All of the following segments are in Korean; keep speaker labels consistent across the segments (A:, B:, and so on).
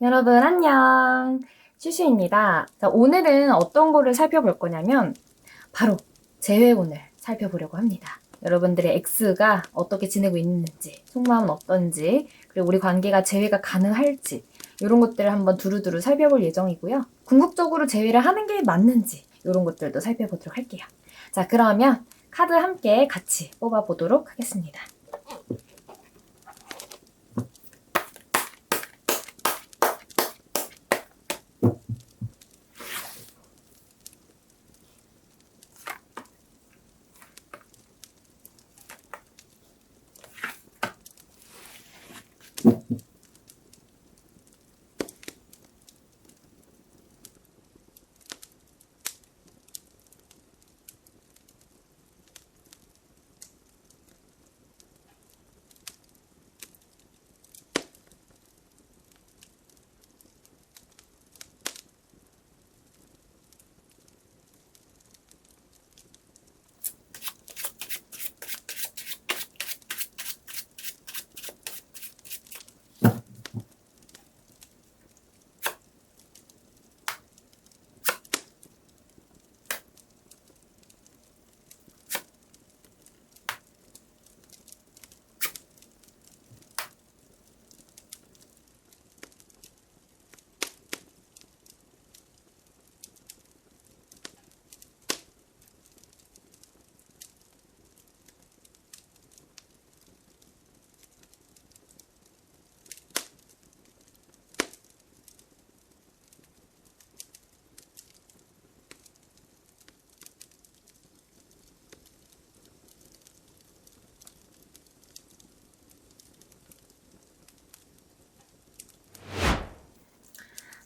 A: 여러분 안녕, 슈슈입니다. 자, 오늘은 어떤 거를 살펴볼 거냐면 바로 재회운을 살펴보려고 합니다. 여러분들의 X가 어떻게 지내고 있는지, 속마음은 어떤지, 그리고 우리 관계가 재회가 가능할지 이런 것들을 한번 두루두루 살펴볼 예정이고요. 궁극적으로 재회를 하는 게 맞는지 이런 것들도 살펴보도록 할게요. 자, 그러면 카드 함께 같이 뽑아보도록 하겠습니다.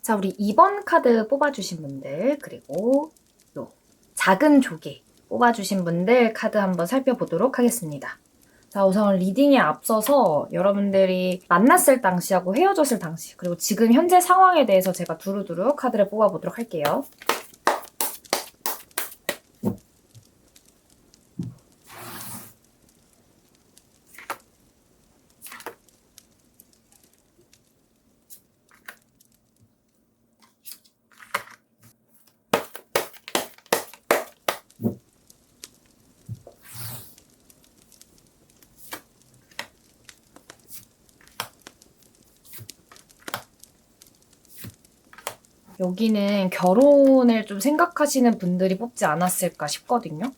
A: 자, 우리 2번 카드 뽑아주신 분들, 그리고 요 작은 조개 뽑아주신 분들 카드 한번 살펴보도록 하겠습니다. 자, 우선 리딩에 앞서서 여러분들이 만났을 당시하고 헤어졌을 당시, 그리고 지금 현재 상황에 대해서 제가 두루두루 카드를 뽑아보도록 할게요. 여기는 결혼을 좀 생각하시는 분들이 뽑지 않았을까 싶거든요.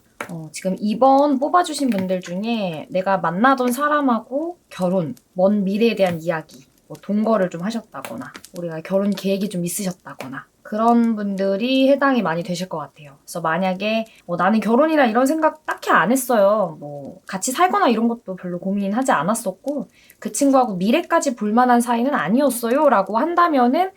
A: 지금 2번 뽑아주신 분들 중에 내가 만나던 사람하고 결혼, 먼 미래에 대한 이야기, 뭐 동거를 좀 하셨다거나 우리가 결혼 계획이 좀 있으셨다거나 그런 분들이 해당이 많이 되실 것 같아요. 그래서 만약에 나는 결혼이나 이런 생각 딱히 안 했어요. 뭐 같이 살거나 이런 것도 별로 고민하지 않았었고 그 친구하고 미래까지 볼 만한 사이는 아니었어요 라고 한다면은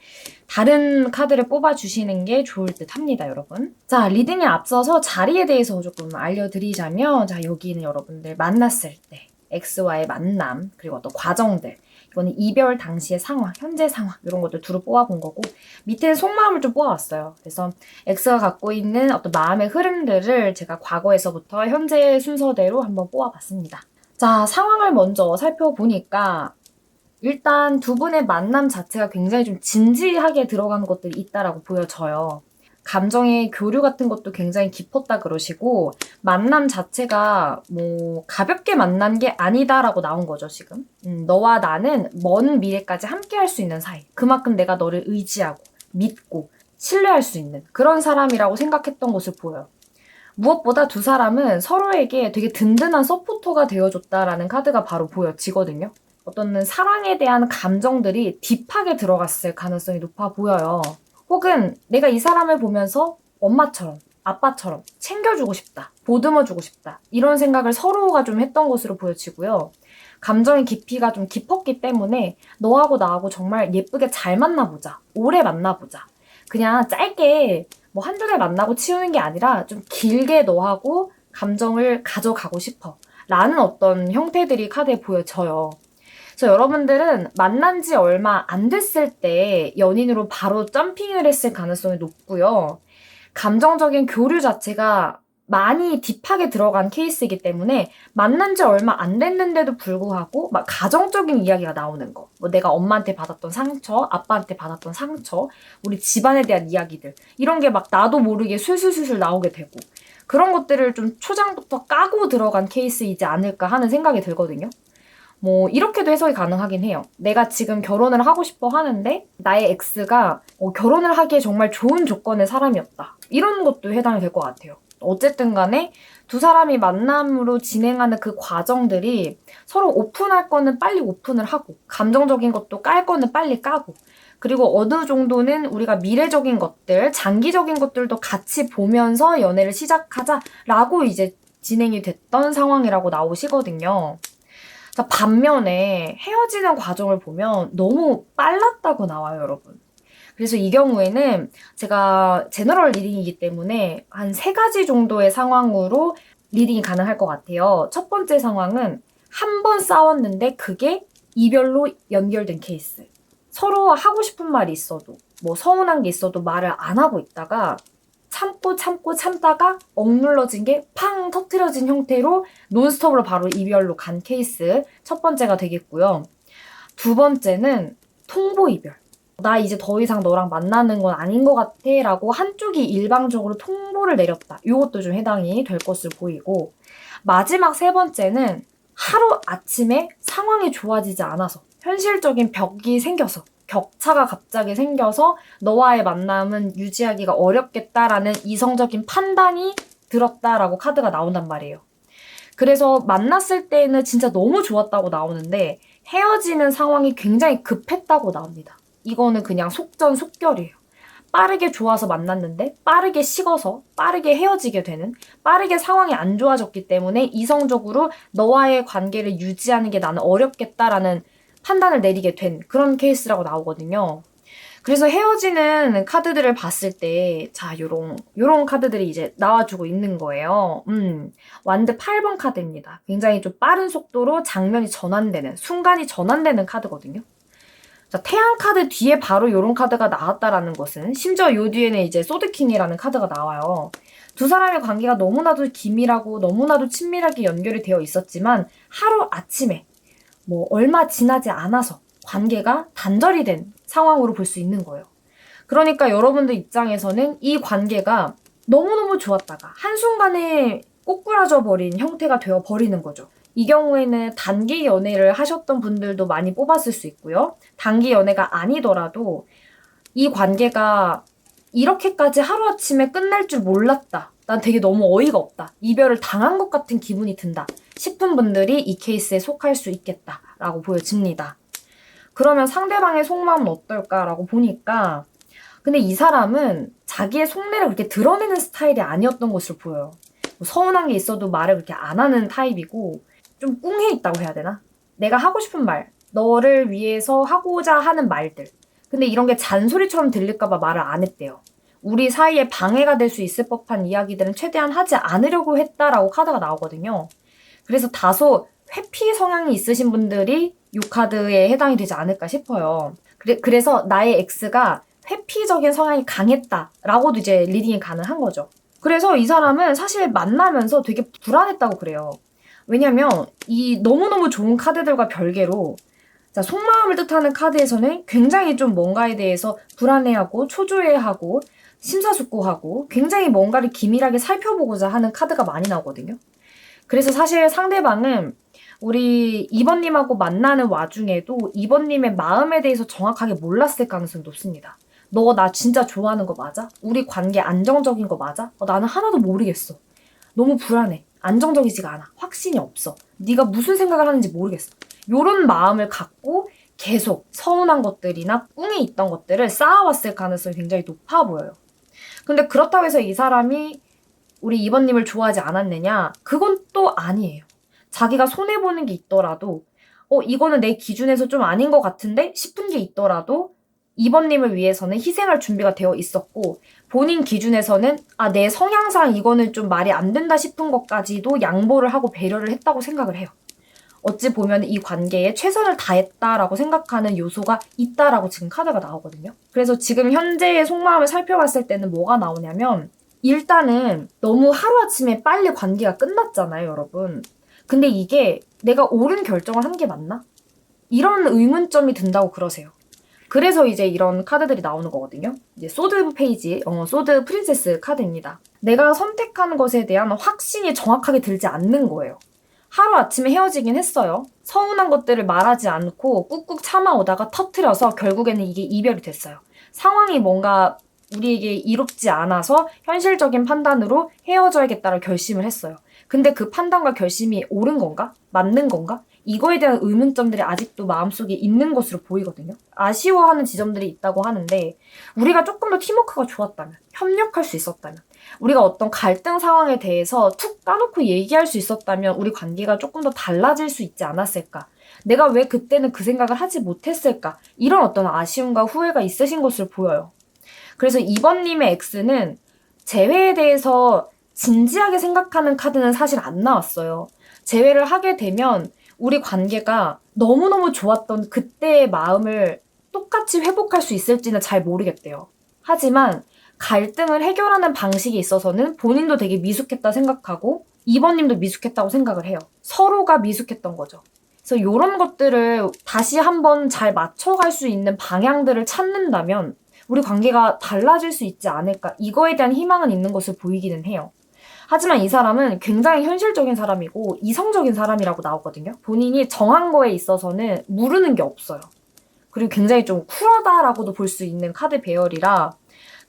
A: 다른 카드를 뽑아주시는 게 좋을 듯 합니다, 여러분. 자, 리딩에 앞서서 자리에 대해서 조금 알려드리자면, 자, 여기는 여러분들 만났을 때, X와의 만남, 그리고 어떤 과정들, 이거는 이별 당시의 상황, 현재 상황, 이런 것들 두루 뽑아본 거고, 밑에 속마음을 좀 뽑아왔어요. 그래서 X가 갖고 있는 어떤 마음의 흐름들을 제가 과거에서부터 현재 순서대로 한번 뽑아봤습니다. 자, 상황을 먼저 살펴보니까, 일단 두 분의 만남 자체가 굉장히 좀 진지하게 들어간 것들이 있다라고 보여져요. 감정의 교류 같은 것도 굉장히 깊었다 그러시고 만남 자체가 뭐 가볍게 만난 게 아니다라고 나온 거죠, 지금. 너와 나는 먼 미래까지 함께 할 수 있는 사이. 그만큼 내가 너를 의지하고 믿고 신뢰할 수 있는 그런 사람이라고 생각했던 것을 보여요. 무엇보다 두 사람은 서로에게 되게 든든한 서포터가 되어줬다라는 카드가 바로 보여지거든요. 어떤 사랑에 대한 감정들이 딥하게 들어갔을 가능성이 높아 보여요. 혹은 내가 이 사람을 보면서 엄마처럼, 아빠처럼 챙겨주고 싶다, 보듬어주고 싶다, 이런 생각을 서로가 좀 했던 것으로 보여지고요. 감정의 깊이가 좀 깊었기 때문에 너하고 나하고 정말 예쁘게 잘 만나보자, 오래 만나보자. 그냥 짧게 뭐 한두 달 만나고 치우는 게 아니라 좀 길게 너하고 감정을 가져가고 싶어. 라는 어떤 형태들이 카드에 보여져요. 그래서 여러분들은 만난 지 얼마 안 됐을 때 연인으로 바로 점핑을 했을 가능성이 높고요. 감정적인 교류 자체가 많이 딥하게 들어간 케이스이기 때문에 만난 지 얼마 안 됐는데도 불구하고 막 가정적인 이야기가 나오는 거. 뭐 내가 엄마한테 받았던 상처, 아빠한테 받았던 상처, 우리 집안에 대한 이야기들. 이런 게 막 나도 모르게 술술술술 나오게 되고 그런 것들을 좀 초장부터 까고 들어간 케이스이지 않을까 하는 생각이 들거든요. 뭐 이렇게도 해석이 가능하긴 해요. 내가 지금 결혼을 하고 싶어 하는데 나의 X가 결혼을 하기에 정말 좋은 조건의 사람이었다. 이런 것도 해당이 될 것 같아요. 어쨌든 간에 두 사람이 만남으로 진행하는 그 과정들이 서로 오픈할 거는 빨리 오픈을 하고 감정적인 것도 깔 거는 빨리 까고 그리고 어느 정도는 우리가 미래적인 것들, 장기적인 것들도 같이 보면서 연애를 시작하자라고 이제 진행이 됐던 상황이라고 나오시거든요. 자, 반면에 헤어지는 과정을 보면 너무 빨랐다고 나와요, 여러분. 그래서 이 경우에는 제가 제너럴 리딩이기 때문에 한 3가지 정도의 상황으로 리딩이 가능할 것 같아요. 첫 번째 상황은 한 번 싸웠는데 그게 이별로 연결된 케이스. 서로 하고 싶은 말이 있어도 뭐 서운한 게 있어도 말을 안 하고 있다가 참다가 억눌러진 게 팡 터트려진 형태로 논스톱으로 바로 이별로 간 케이스 첫 번째가 되겠고요. 두 번째는 통보 이별. 나 이제 더 이상 너랑 만나는 건 아닌 것 같아 라고 한쪽이 일방적으로 통보를 내렸다. 이것도 좀 해당이 될 것으로 보이고 마지막 3번째는 하루 아침에 상황이 좋아지지 않아서 현실적인 벽이 생겨서 격차가 갑자기 생겨서 너와의 만남은 유지하기가 어렵겠다라는 이성적인 판단이 들었다라고 카드가 나온단 말이에요. 그래서 만났을 때는 진짜 너무 좋았다고 나오는데 헤어지는 상황이 굉장히 급했다고 나옵니다. 이거는 그냥 속전속결이에요. 빠르게 좋아서 만났는데 빠르게 식어서 빠르게 헤어지게 되는 빠르게 상황이 안 좋아졌기 때문에 이성적으로 너와의 관계를 유지하는 게 나는 어렵겠다라는 판단을 내리게 된 그런 케이스라고 나오거든요. 그래서 헤어지는 카드들을 봤을 때, 자, 요런 카드들이 이제 나와주고 있는 거예요. 완드 8번 카드입니다. 굉장히 좀 빠른 속도로 장면이 전환되는, 순간이 전환되는 카드거든요. 자, 태양 카드 뒤에 바로 요런 카드가 나왔다라는 것은, 심지어 요 뒤에는 이제 소드킹이라는 카드가 나와요. 두 사람의 관계가 너무나도 기밀하고 너무나도 친밀하게 연결이 되어 있었지만, 하루 아침에, 뭐, 얼마 지나지 않아서 관계가 단절이 된 상황으로 볼 수 있는 거예요. 그러니까 여러분들 입장에서는 이 관계가 너무너무 좋았다가 한순간에 꼬꾸라져 버린 형태가 되어 버리는 거죠. 이 경우에는 단기 연애를 하셨던 분들도 많이 뽑았을 수 있고요. 단기 연애가 아니더라도 이 관계가 이렇게까지 하루아침에 끝날 줄 몰랐다. 난 되게 너무 어이가 없다. 이별을 당한 것 같은 기분이 든다. 싶은 분들이 이 케이스에 속할 수 있겠다라고 보여집니다. 그러면 상대방의 속마음은 어떨까라고 보니까 근데 이 사람은 자기의 속내를 그렇게 드러내는 스타일이 아니었던 것으로 보여요. 뭐 서운한 게 있어도 말을 그렇게 안 하는 타입이고 좀 꿍해 있다고 해야 되나? 내가 하고 싶은 말, 너를 위해서 하고자 하는 말들. 근데 이런 게 잔소리처럼 들릴까봐 말을 안 했대요. 우리 사이에 방해가 될 수 있을 법한 이야기들은 최대한 하지 않으려고 했다라고 카드가 나오거든요. 그래서 다소 회피 성향이 있으신 분들이 이 카드에 해당이 되지 않을까 싶어요. 그래서 나의 X가 회피적인 성향이 강했다라고도 이제 리딩이 가능한 거죠. 그래서 이 사람은 사실 만나면서 되게 불안했다고 그래요. 왜냐면 이 너무너무 좋은 카드들과 별개로 자, 속마음을 뜻하는 카드에서는 굉장히 좀 뭔가에 대해서 불안해하고 초조해하고 심사숙고하고 굉장히 뭔가를 기밀하게 살펴보고자 하는 카드가 많이 나오거든요. 그래서 사실 상대방은 우리 2번님하고 만나는 와중에도 2번님의 마음에 대해서 정확하게 몰랐을 가능성이 높습니다. 너 나 진짜 좋아하는 거 맞아? 우리 관계 안정적인 거 맞아? 나는 하나도 모르겠어. 너무 불안해. 안정적이지가 않아. 확신이 없어. 네가 무슨 생각을 하는지 모르겠어. 요런 마음을 갖고 계속 서운한 것들이나 꿍이 있던 것들을 쌓아왔을 가능성이 굉장히 높아 보여요. 근데 그렇다고 해서 이 사람이 우리 2번님을 좋아하지 않았느냐? 그건 또 아니에요. 자기가 손해보는 게 있더라도 이거는 내 기준에서 좀 아닌 것 같은데 싶은 게 있더라도 2번님을 위해서는 희생할 준비가 되어 있었고 본인 기준에서는 내 성향상 이거는 좀 말이 안 된다 싶은 것까지도 양보를 하고 배려를 했다고 생각을 해요. 어찌 보면 이 관계에 최선을 다했다라고 생각하는 요소가 있다라고 지금 카드가 나오거든요. 그래서 지금 현재의 속마음을 살펴봤을 때는 뭐가 나오냐면 일단은 너무 하루아침에 빨리 관계가 끝났잖아요, 여러분. 근데 이게 내가 옳은 결정을 한 게 맞나? 이런 의문점이 든다고 그러세요. 그래서 이제 이런 카드들이 나오는 거거든요. 이제 소드 페이지, 소드 프린세스 카드입니다. 내가 선택한 것에 대한 확신이 정확하게 들지 않는 거예요. 하루아침에 헤어지긴 했어요. 서운한 것들을 말하지 않고 꾹꾹 참아오다가 터트려서 결국에는 이게 이별이 됐어요. 상황이 뭔가 우리에게 이롭지 않아서 현실적인 판단으로 헤어져야겠다를 결심을 했어요. 근데 그 판단과 결심이 옳은 건가? 맞는 건가? 이거에 대한 의문점들이 아직도 마음속에 있는 것으로 보이거든요. 아쉬워하는 지점들이 있다고 하는데 우리가 조금 더 팀워크가 좋았다면, 협력할 수 있었다면, 우리가 어떤 갈등 상황에 대해서 툭 까놓고 얘기할 수 있었다면 우리 관계가 조금 더 달라질 수 있지 않았을까? 내가 왜 그때는 그 생각을 하지 못했을까? 이런 어떤 아쉬움과 후회가 있으신 것으로 보여요. 그래서 2번님의 X는 재회에 대해서 진지하게 생각하는 카드는 사실 안 나왔어요. 재회를 하게 되면 우리 관계가 너무너무 좋았던 그때의 마음을 똑같이 회복할 수 있을지는 잘 모르겠대요. 하지만 갈등을 해결하는 방식에 있어서는 본인도 되게 미숙했다 생각하고 2번님도 미숙했다고 생각을 해요. 서로가 미숙했던 거죠. 그래서 이런 것들을 다시 한번 잘 맞춰갈 수 있는 방향들을 찾는다면 우리 관계가 달라질 수 있지 않을까. 이거에 대한 희망은 있는 것을 보이기는 해요. 하지만 이 사람은 굉장히 현실적인 사람이고 이성적인 사람이라고 나오거든요. 본인이 정한 거에 있어서는 무르는 게 없어요. 그리고 굉장히 좀 쿨하다라고도 볼 수 있는 카드 배열이라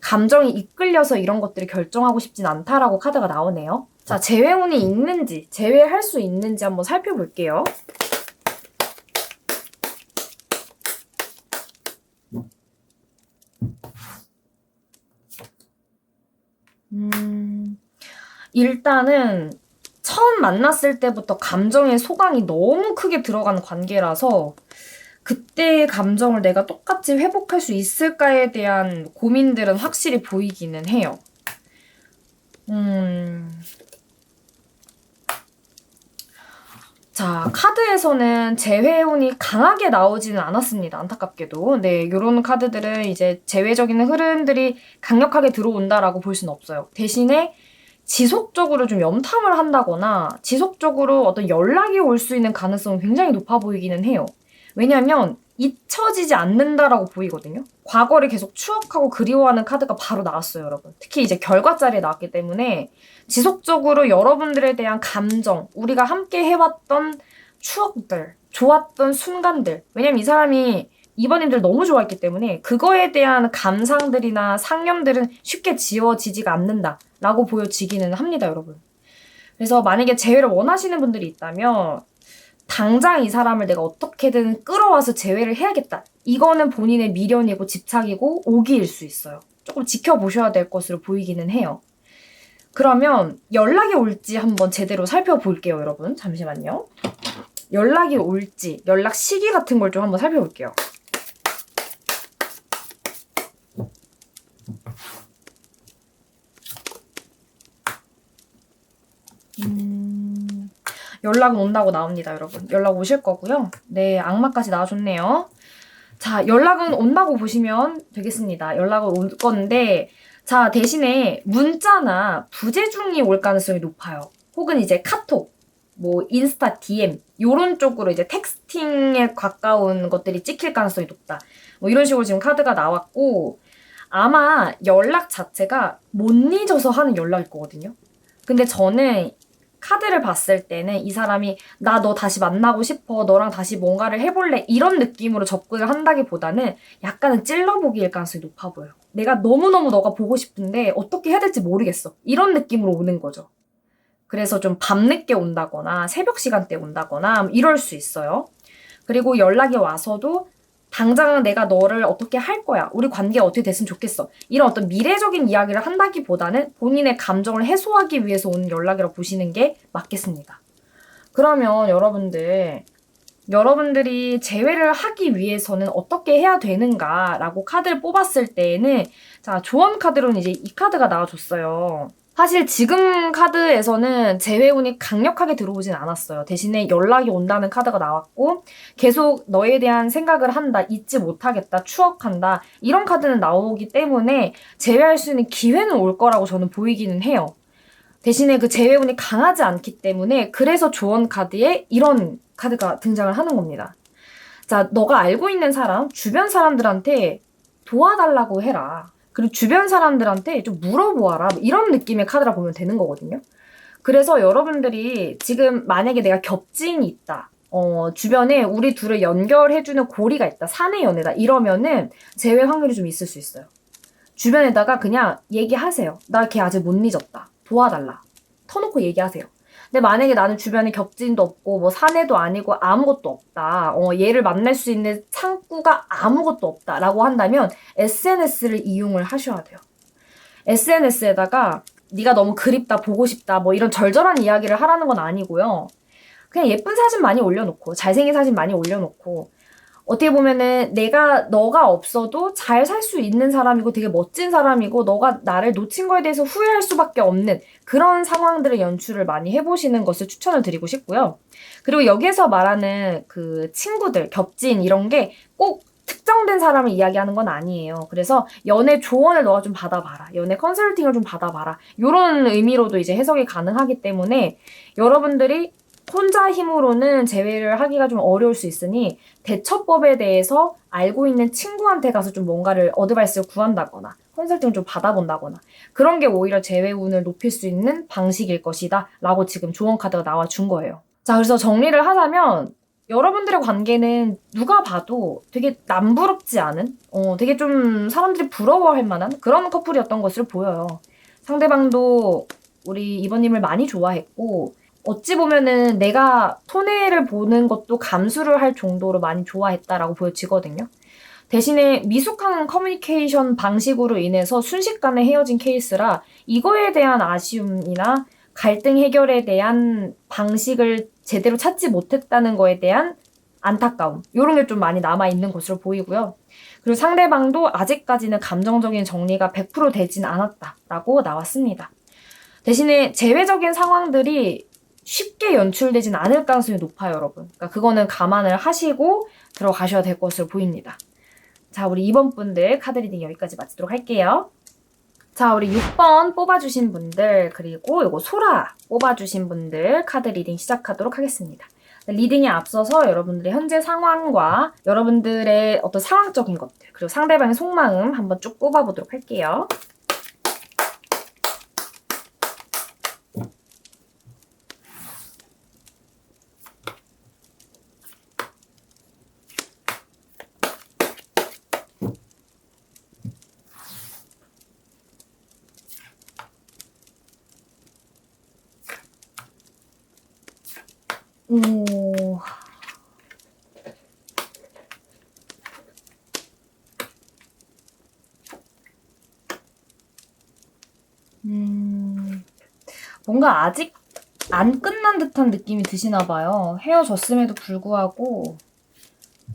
A: 감정이 이끌려서 이런 것들을 결정하고 싶진 않다라고 카드가 나오네요. 자, 재회운이 있는지, 재회할 수 있는지 한번 살펴볼게요. 일단은 처음 만났을 때부터 감정의 소강이 너무 크게 들어가는 관계라서 그때의 감정을 내가 똑같이 회복할 수 있을까에 대한 고민들은 확실히 보이기는 해요. 자, 카드에서는 재회운이 강하게 나오지는 않았습니다. 안타깝게도. 네, 이런 카드들은 이제 재회적인 흐름들이 강력하게 들어온다라고 볼 수는 없어요. 대신에 지속적으로 좀 염탐을 한다거나 지속적으로 어떤 연락이 올 수 있는 가능성은 굉장히 높아 보이기는 해요. 왜냐면 잊혀지지 않는다라고 보이거든요. 과거를 계속 추억하고 그리워하는 카드가 바로 나왔어요, 여러분. 특히 이제 결과자리에 나왔기 때문에 지속적으로 여러분들에 대한 감정, 우리가 함께 해왔던 추억들, 좋았던 순간들. 왜냐면 이 사람이 이번님들 너무 좋아했기 때문에 그거에 대한 감상들이나 상념들은 쉽게 지워지지가 않는다라고 보여지기는 합니다, 여러분. 그래서 만약에 재회를 원하시는 분들이 있다면 당장 이 사람을 내가 어떻게든 끌어와서 재회를 해야겠다. 이거는 본인의 미련이고 집착이고 오기일 수 있어요. 조금 지켜보셔야 될 것으로 보이기는 해요. 그러면 연락이 올지 한번 제대로 살펴볼게요, 여러분. 잠시만요. 연락이 올지, 연락 시기 같은 걸 좀 한번 살펴볼게요. 연락은 온다고 나옵니다, 여러분. 연락 오실 거고요. 네, 악마까지 나와줬네요. 자, 연락은 온다고 보시면 되겠습니다. 연락은 올 건데, 자, 대신에 문자나 부재중이 올 가능성이 높아요. 혹은 이제 카톡, 뭐 인스타 DM 요런 쪽으로 이제 텍스팅에 가까운 것들이 찍힐 가능성이 높다. 뭐 이런 식으로 지금 카드가 나왔고 아마 연락 자체가 못 잊어서 하는 연락일 거거든요. 근데 저는 카드를 봤을 때는 이 사람이 나 너 다시 만나고 싶어, 너랑 다시 뭔가를 해볼래 이런 느낌으로 접근을 한다기보다는 약간은 찔러보기일 가능성이 높아 보여요. 내가 너무너무 너가 보고 싶은데 어떻게 해야 될지 모르겠어. 이런 느낌으로 오는 거죠. 그래서 좀 밤늦게 온다거나 새벽 시간대에 온다거나 이럴 수 있어요. 그리고 연락이 와서도 당장 내가 너를 어떻게 할 거야. 우리 관계가 어떻게 됐으면 좋겠어. 이런 어떤 미래적인 이야기를 한다기보다는 본인의 감정을 해소하기 위해서 오는 연락이라고 보시는 게 맞겠습니다. 그러면 여러분들이 재회를 하기 위해서는 어떻게 해야 되는가라고 카드를 뽑았을 때에는 자, 조언 카드로는 이제 이 카드가 나와줬어요. 사실 지금 카드에서는 재회운이 강력하게 들어오진 않았어요. 대신에 연락이 온다는 카드가 나왔고 계속 너에 대한 생각을 한다, 잊지 못하겠다, 추억한다 이런 카드는 나오기 때문에 재회할 수 있는 기회는 올 거라고 저는 보이기는 해요. 대신에 그 재회운이 강하지 않기 때문에 그래서 조언 카드에 이런 카드가 등장을 하는 겁니다. 자, 너가 알고 있는 사람, 주변 사람들한테 도와달라고 해라. 그리고 주변 사람들한테 좀 물어보아라. 이런 느낌의 카드라 보면 되는 거거든요. 그래서 여러분들이 지금 만약에 내가 겹지인이 있다. 주변에 우리 둘을 연결해주는 고리가 있다. 사내 연애다. 이러면은 재회 확률이 좀 있을 수 있어요. 주변에다가 그냥 얘기하세요. 나 걔 아직 못 잊었다. 도와달라. 터놓고 얘기하세요. 근데 만약에 나는 주변에 겹지인도 없고 뭐 사내도 아니고 아무것도 없다. 얘를 만날 수 있는 창구가 아무것도 없다라고 한다면 SNS를 이용을 하셔야 돼요. SNS에다가 네가 너무 그립다, 보고 싶다 뭐 이런 절절한 이야기를 하라는 건 아니고요. 그냥 예쁜 사진 많이 올려놓고 잘생긴 사진 많이 올려놓고 어떻게 보면은 너가 없어도 잘 살 수 있는 사람이고 되게 멋진 사람이고 너가 나를 놓친 거에 대해서 후회할 수밖에 없는 그런 상황들을 연출을 많이 해보시는 것을 추천을 드리고 싶고요. 그리고 여기에서 말하는 그 친구들, 겹친 이런 게 꼭 특정된 사람을 이야기하는 건 아니에요. 그래서 연애 조언을 너가 좀 받아봐라. 연애 컨설팅을 좀 받아봐라. 이런 의미로도 이제 해석이 가능하기 때문에 여러분들이 혼자 힘으로는 재회를 하기가 좀 어려울 수 있으니 대처법에 대해서 알고 있는 친구한테 가서 좀 뭔가를 어드바이스를 구한다거나 컨설팅을 좀 받아본다거나 그런 게 오히려 재회운을 높일 수 있는 방식일 것이다 라고 지금 조언 카드가 나와준 거예요. 자, 그래서 정리를 하자면 여러분들의 관계는 누가 봐도 되게 남부럽지 않은 되게 좀 사람들이 부러워할 만한 그런 커플이었던 것으로 보여요. 상대방도 우리 이번님을 많이 좋아했고 어찌 보면은 내가 손해를 보는 것도 감수를 할 정도로 많이 좋아했다라고 보여지거든요. 대신에 미숙한 커뮤니케이션 방식으로 인해서 순식간에 헤어진 케이스라 이거에 대한 아쉬움이나 갈등 해결에 대한 방식을 제대로 찾지 못했다는 거에 대한 안타까움 이런 게 좀 많이 남아있는 것으로 보이고요. 그리고 상대방도 아직까지는 감정적인 정리가 100% 되진 않았다라고 나왔습니다. 대신에 재회적인 상황들이 쉽게 연출되진 않을 가능성이 높아요, 여러분. 그러니까 그거는 감안을 하시고 들어가셔야 될 것으로 보입니다. 자, 우리 2번 분들 카드 리딩 여기까지 마치도록 할게요. 자, 우리 6번 뽑아주신 분들 그리고 요거 소라 뽑아주신 분들 카드 리딩 시작하도록 하겠습니다. 리딩에 앞서서 여러분들의 현재 상황과 여러분들의 어떤 상황적인 것들 그리고 상대방의 속마음 한번 쭉 뽑아보도록 할게요. 오. 뭔가 아직 안 끝난 듯한 느낌이 드시나 봐요. 헤어졌음에도 불구하고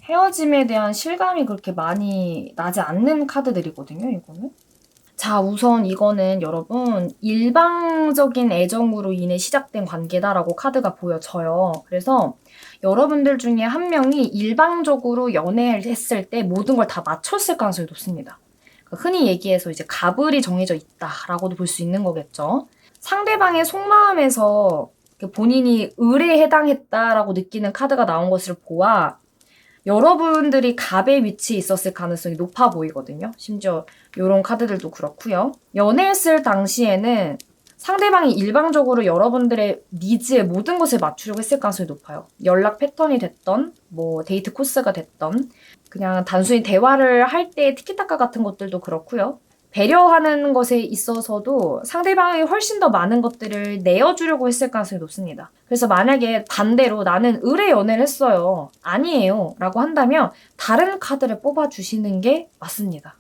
A: 헤어짐에 대한 실감이 그렇게 많이 나지 않는 카드들이거든요, 이거는. 자, 우선 이거는 여러분 일방적인 애정으로 인해 시작된 관계다라고 카드가 보여져요. 그래서 여러분들 중에 한 명이 일방적으로 연애를 했을 때 모든 걸 다 맞췄을 가능성이 높습니다. 흔히 얘기해서 이제 갑을이 정해져 있다라고도 볼 수 있는 거겠죠. 상대방의 속마음에서 본인이 을에 해당했다라고 느끼는 카드가 나온 것을 보아 여러분들이 갑의 위치에 있었을 가능성이 높아 보이거든요. 심지어 이런 카드들도 그렇고요. 연애했을 당시에는 상대방이 일방적으로 여러분들의 니즈에 모든 것을 맞추려고 했을 가능성이 높아요. 연락 패턴이 됐던 뭐 데이트 코스가 됐던 그냥 단순히 대화를 할 때 티키타카 같은 것들도 그렇고요. 배려하는 것에 있어서도 상대방이 훨씬 더 많은 것들을 내어주려고 했을 가능성이 높습니다. 그래서 만약에 반대로 나는 을의 연애를 했어요. 아니에요. 라고 한다면 다른 카드를 뽑아주시는 게 맞습니다.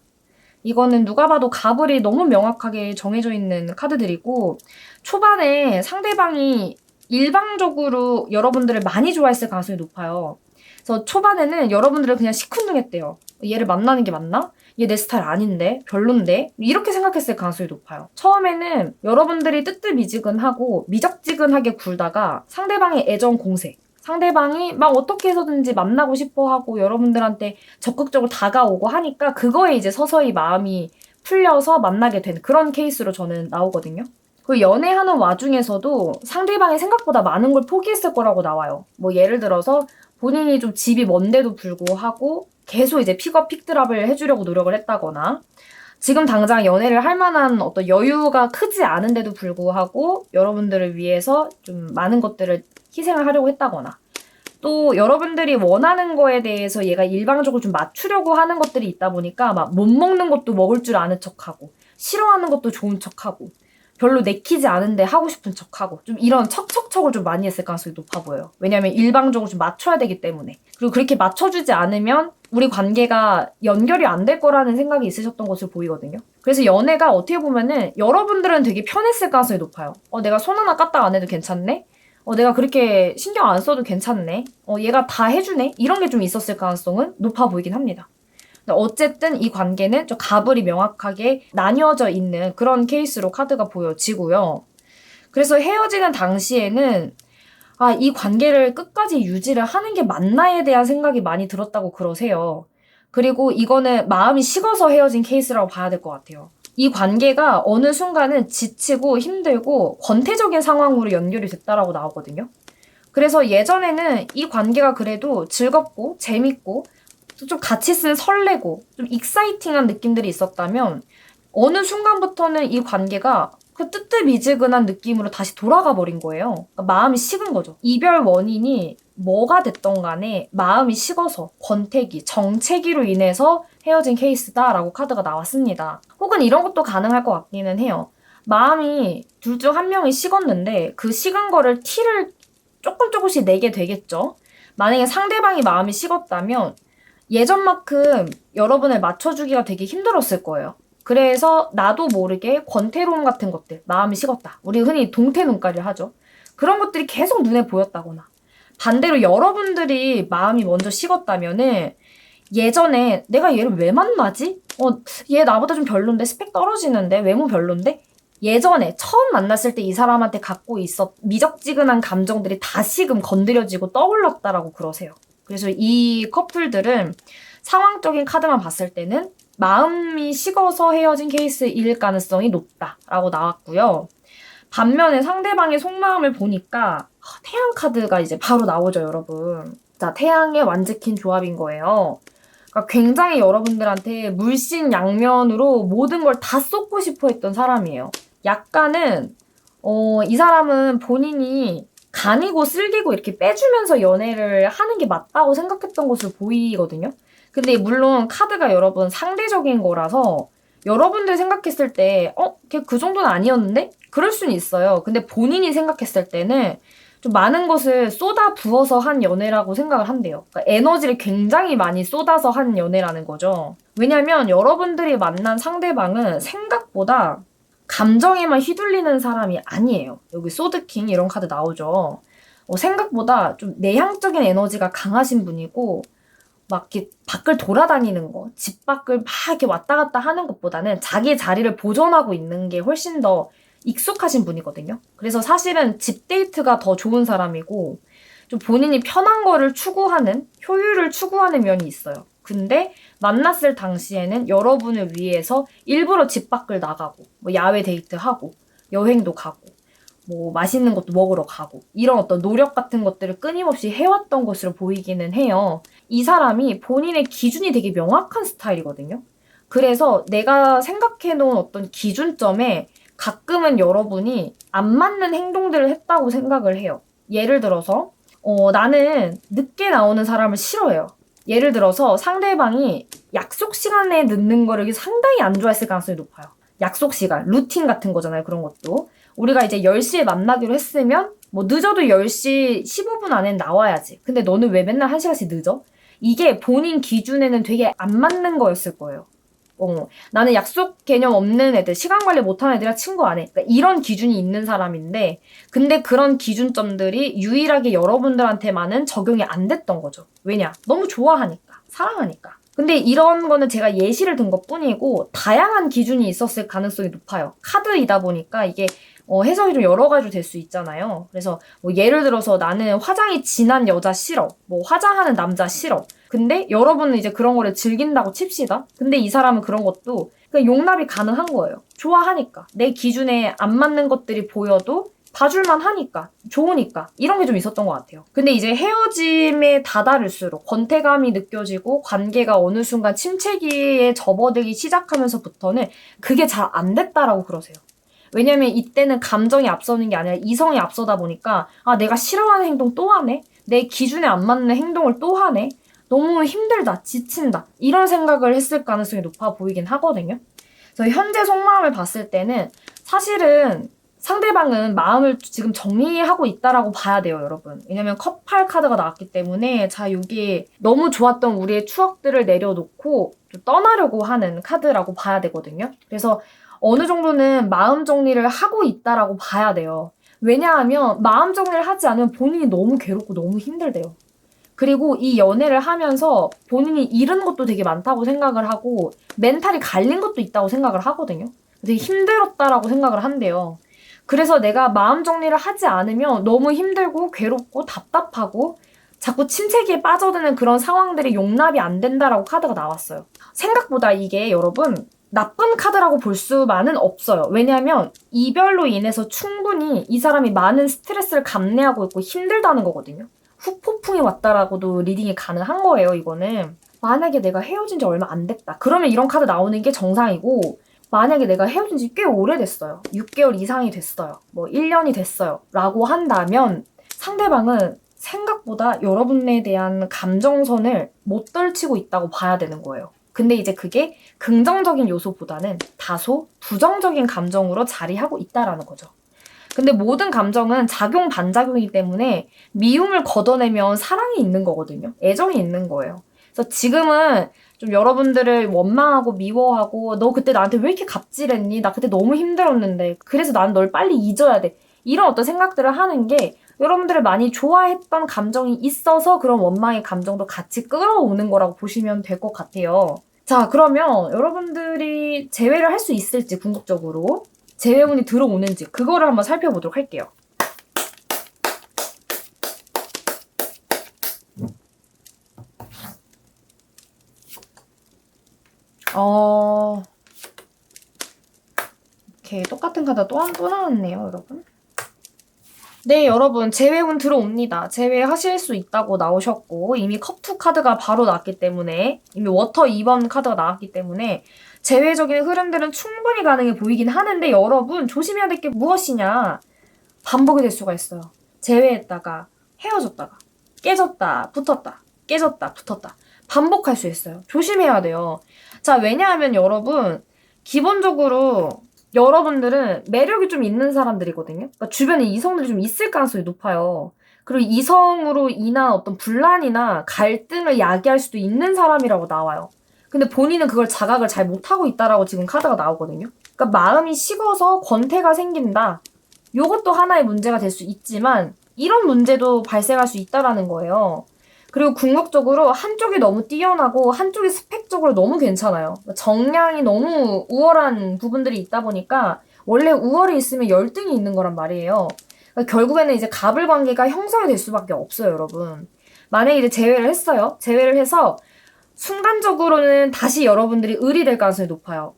A: 이거는 누가 봐도 갑을이 너무 명확하게 정해져 있는 카드들이고 초반에 상대방이 일방적으로 여러분들을 많이 좋아했을 가능성이 높아요. 그래서 초반에는 여러분들은 그냥 시큰둥했대요. 얘를 만나는 게 맞나? 얘 내 스타일 아닌데? 별론데? 이렇게 생각했을 가능성이 높아요. 처음에는 여러분들이 뜨뜻미지근하고 미적지근하게 굴다가 상대방의 애정 공세, 상대방이 막 어떻게 해서든지 만나고 싶어 하고 여러분들한테 적극적으로 다가오고 하니까 그거에 이제 서서히 마음이 풀려서 만나게 된 그런 케이스로 저는 나오거든요. 그 연애하는 와중에서도 상대방이 생각보다 많은 걸 포기했을 거라고 나와요. 뭐 예를 들어서 본인이 좀 집이 먼데도 불구하고 계속 이제 픽업 픽드랍을 해주려고 노력을 했다거나 지금 당장 연애를 할 만한 어떤 여유가 크지 않은데도 불구하고 여러분들을 위해서 좀 많은 것들을 희생을 하려고 했다거나 또 여러분들이 원하는 거에 대해서 얘가 일방적으로 좀 맞추려고 하는 것들이 있다 보니까 막 못 먹는 것도 먹을 줄 아는 척하고 싫어하는 것도 좋은 척하고 별로 내키지 않은데 하고 싶은 척하고 좀 이런 척척척을 좀 많이 했을 가능성이 높아 보여요. 왜냐면 일방적으로 좀 맞춰야 되기 때문에. 그리고 그렇게 맞춰주지 않으면 우리 관계가 연결이 안 될 거라는 생각이 있으셨던 것으로 보이거든요. 그래서 연애가 어떻게 보면은 여러분들은 되게 편했을 가능성이 높아요. 내가 손 하나 까딱 안 해도 괜찮네? 내가 그렇게 신경 안 써도 괜찮네? 얘가 다 해주네? 이런 게 좀 있었을 가능성은 높아 보이긴 합니다. 어쨌든 이 관계는 좀 가불이 명확하게 나뉘어져 있는 그런 케이스로 카드가 보여지고요. 그래서 헤어지는 당시에는 이 관계를 끝까지 유지를 하는 게 맞나에 대한 생각이 많이 들었다고 그러세요. 그리고 이거는 마음이 식어서 헤어진 케이스라고 봐야 될 것 같아요. 이 관계가 어느 순간은 지치고 힘들고 권태적인 상황으로 연결이 됐다라고 나오거든요. 그래서 예전에는 이 관계가 그래도 즐겁고 재밌고 좀 같이 있으면 설레고 좀 익사이팅한 느낌들이 있었다면 어느 순간부터는 이 관계가 그 뜨뜻미지근한 느낌으로 다시 돌아가 버린 거예요. 그러니까 마음이 식은 거죠. 이별 원인이 뭐가 됐던 간에 마음이 식어서 권태기, 정체기로 인해서 헤어진 케이스다라고 카드가 나왔습니다. 혹은 이런 것도 가능할 것 같기는 해요. 마음이 둘 중 한 명이 식었는데 그 식은 거를 티를 조금씩 내게 되겠죠. 만약에 상대방이 마음이 식었다면 예전만큼 여러분을 맞춰주기가 되게 힘들었을 거예요. 그래서 나도 모르게 권태로움 같은 것들, 마음이 식었다. 우리 흔히 동태 눈깔이를 하죠. 그런 것들이 계속 눈에 보였다거나 반대로 여러분들이 마음이 먼저 식었다면은 예전에 내가 얘를 왜 만나지? 얘 나보다 좀 별론데 스펙 떨어지는데 외모 별론데 예전에 처음 만났을 때 이 사람한테 갖고 있었 미적지근한 감정들이 다시금 건드려지고 떠올랐다라고 그러세요. 그래서 이 커플들은 상황적인 카드만 봤을 때는 마음이 식어서 헤어진 케이스일 가능성이 높다라고 나왔고요. 반면에 상대방의 속마음을 보니까 태양 카드가 이제 바로 나오죠, 여러분. 자, 태양의 완즈킨 조합인 거예요. 그러니까 굉장히 여러분들한테 물신양면으로 모든 걸 다 쏟고 싶어 했던 사람이에요. 약간은 이 사람은 본인이 간이고 쓸기고 이렇게 빼주면서 연애를 하는 게 맞다고 생각했던 것으로 보이거든요. 근데 물론 카드가 여러분 상대적인 거라서 여러분들 생각했을 때 걔 그 정도는 아니었는데? 그럴 수는 있어요. 근데 본인이 생각했을 때는 좀 많은 것을 쏟아 부어서 한 연애라고 생각을 한대요. 그러니까 에너지를 굉장히 많이 쏟아서 한 연애라는 거죠. 왜냐면 여러분들이 만난 상대방은 생각보다 감정에만 휘둘리는 사람이 아니에요. 여기 소드킹 이런 카드 나오죠. 생각보다 좀 내향적인 에너지가 강하신 분이고 막 이렇게 밖을 돌아다니는 거, 집 밖을 막 이렇게 왔다 갔다 하는 것보다는 자기 자리를 보존하고 있는 게 훨씬 더 익숙하신 분이거든요. 그래서 사실은 집 데이트가 더 좋은 사람이고 좀 본인이 편한 거를 추구하는, 효율을 추구하는 면이 있어요. 근데 만났을 당시에는 여러분을 위해서 일부러 집 밖을 나가고 뭐 야외 데이트하고 여행도 가고 뭐 맛있는 것도 먹으러 가고 이런 어떤 노력 같은 것들을 끊임없이 해왔던 것으로 보이기는 해요. 이 사람이 본인의 기준이 되게 명확한 스타일이거든요. 그래서 내가 생각해놓은 어떤 기준점에 가끔은 여러분이 안 맞는 행동들을 했다고 생각을 해요. 예를 들어서 나는 늦게 나오는 사람을 싫어해요. 예를 들어서 상대방이 약속 시간에 늦는 거를 상당히 안 좋아했을 가능성이 높아요. 약속 시간, 루틴 같은 거잖아요. 그런 것도. 우리가 이제 10시에 만나기로 했으면 뭐 늦어도 10시 15분 안엔 나와야지. 근데 너는 왜 맨날 1시간씩 늦어? 이게 본인 기준에는 되게 안 맞는 거였을 거예요. 나는 약속 개념 없는 애들, 시간 관리 못하는 애들이랑 친구 안 해. 그러니까 이런 기준이 있는 사람인데 근데 그런 기준점들이 유일하게 여러분들한테만은 적용이 안 됐던 거죠. 왜냐? 너무 좋아하니까. 사랑하니까. 근데 이런 거는 제가 예시를 든 것뿐이고 다양한 기준이 있었을 가능성이 높아요. 카드이다 보니까 이게 해석이 좀 여러 가지로 될 수 있잖아요. 그래서 뭐 예를 들어서 나는 화장이 진한 여자 싫어. 뭐 화장하는 남자 싫어. 근데 여러분은 이제 그런 거를 즐긴다고 칩시다. 근데 이 사람은 그런 것도 그냥 용납이 가능한 거예요. 좋아하니까. 내 기준에 안 맞는 것들이 보여도 봐줄만 하니까, 좋으니까, 이런 게 좀 있었던 것 같아요. 근데 이제 헤어짐에 다다를수록 권태감이 느껴지고 관계가 어느 순간 침체기에 접어들기 시작하면서부터는 그게 잘 안 됐다라고 그러세요. 왜냐면 이때는 감정이 앞서는 게 아니라 이성이 앞서다 보니까 아, 내가 싫어하는 행동 또 하네? 내 기준에 안 맞는 행동을 또 하네? 너무 힘들다, 지친다, 이런 생각을 했을 가능성이 높아 보이긴 하거든요. 그래서 현재 속마음을 봤을 때는 사실은 상대방은 마음을 지금 정리하고 있다라고 봐야 돼요, 여러분. 왜냐면 컵팔 카드가 나왔기 때문에 자, 여기 너무 좋았던 우리의 추억들을 내려놓고 좀 떠나려고 하는 카드라고 봐야 되거든요. 그래서 어느 정도는 마음 정리를 하고 있다라고 봐야 돼요. 왜냐하면 마음 정리를 하지 않으면 본인이 너무 괴롭고 너무 힘들대요. 그리고 이 연애를 하면서 본인이 잃은 것도 되게 많다고 생각을 하고 멘탈이 갈린 것도 있다고 생각을 하거든요. 되게 힘들었다라고 생각을 한대요. 그래서 내가 마음 정리를 하지 않으면 너무 힘들고 괴롭고 답답하고 자꾸 침체기에 빠져드는 그런 상황들이 용납이 안 된다라고 카드가 나왔어요. 생각보다 이게 여러분 나쁜 카드라고 볼 수만은 없어요. 왜냐하면 이별로 인해서 충분히 이 사람이 많은 스트레스를 감내하고 있고 힘들다는 거거든요. 후폭풍이 왔다라고도 리딩이 가능한 거예요, 이거는. 만약에 내가 헤어진 지 얼마 안 됐다. 그러면 이런 카드 나오는 게 정상이고, 만약에 내가 헤어진 지 꽤 오래됐어요. 6개월 이상이 됐어요. 뭐 1년이 됐어요. 라고 한다면 상대방은 생각보다 여러분에 대한 감정선을 못 떨치고 있다고 봐야 되는 거예요. 근데 이제 그게 긍정적인 요소보다는 다소 부정적인 감정으로 자리하고 있다라는 거죠. 근데 모든 감정은 작용 반작용이기 때문에 미움을 걷어내면 사랑이 있는 거거든요. 애정이 있는 거예요. 그래서 지금은 좀 여러분들을 원망하고 미워하고 너 그때 나한테 왜 이렇게 갑질했니? 나 그때 너무 힘들었는데 그래서 난 널 빨리 잊어야 돼. 이런 어떤 생각들을 하는 게 여러분들을 많이 좋아했던 감정이 있어서 그런 원망의 감정도 같이 끌어오는 거라고 보시면 될 것 같아요. 자, 그러면 여러분들이 재회를 할 수 있을지 궁극적으로 재회운이 들어오는지 그거를 한번 살펴보도록 할게요. 이렇게 똑같은 카드 또 나왔네요, 여러분. 네, 여러분, 재회운 들어옵니다. 재회하실 수 있다고 나오셨고, 이미 컵2 카드가 바로 나왔기 때문에, 이미 워터 2번 카드가 나왔기 때문에, 재회적인 흐름들은 충분히 가능해 보이긴 하는데, 여러분, 조심해야 될 게 무엇이냐? 반복이 될 수가 있어요. 재회했다가, 헤어졌다가, 깨졌다, 붙었다, 깨졌다, 붙었다. 반복할 수 있어요. 조심해야 돼요. 자, 왜냐하면 여러분, 기본적으로 여러분들은 매력이 좀 있는 사람들이거든요. 그러니까 주변에 이성들이 좀 있을 가능성이 높아요. 그리고 이성으로 인한 어떤 분란이나 갈등을 야기할 수도 있는 사람이라고 나와요. 근데 본인은 그걸 자각을 잘 못하고 있다라고 지금 카드가 나오거든요. 그러니까 마음이 식어서 권태가 생긴다. 요것도 하나의 문제가 될 수 있지만 이런 문제도 발생할 수 있다라는 거예요. 그리고 궁극적으로 한쪽이 너무 뛰어나고 한쪽이 스펙적으로 너무 괜찮아요. 정량이 너무 우월한 부분들이 있다 보니까 원래 우월이 있으면 열등이 있는 거란 말이에요. 그러니까 결국에는 이제 갑을 관계가 형성이 될 수밖에 없어요, 여러분. 만약에 이제 재회를 했어요. 재회를 해서 순간적으로는 다시 여러분들이 을이 될 가능성이 높아요.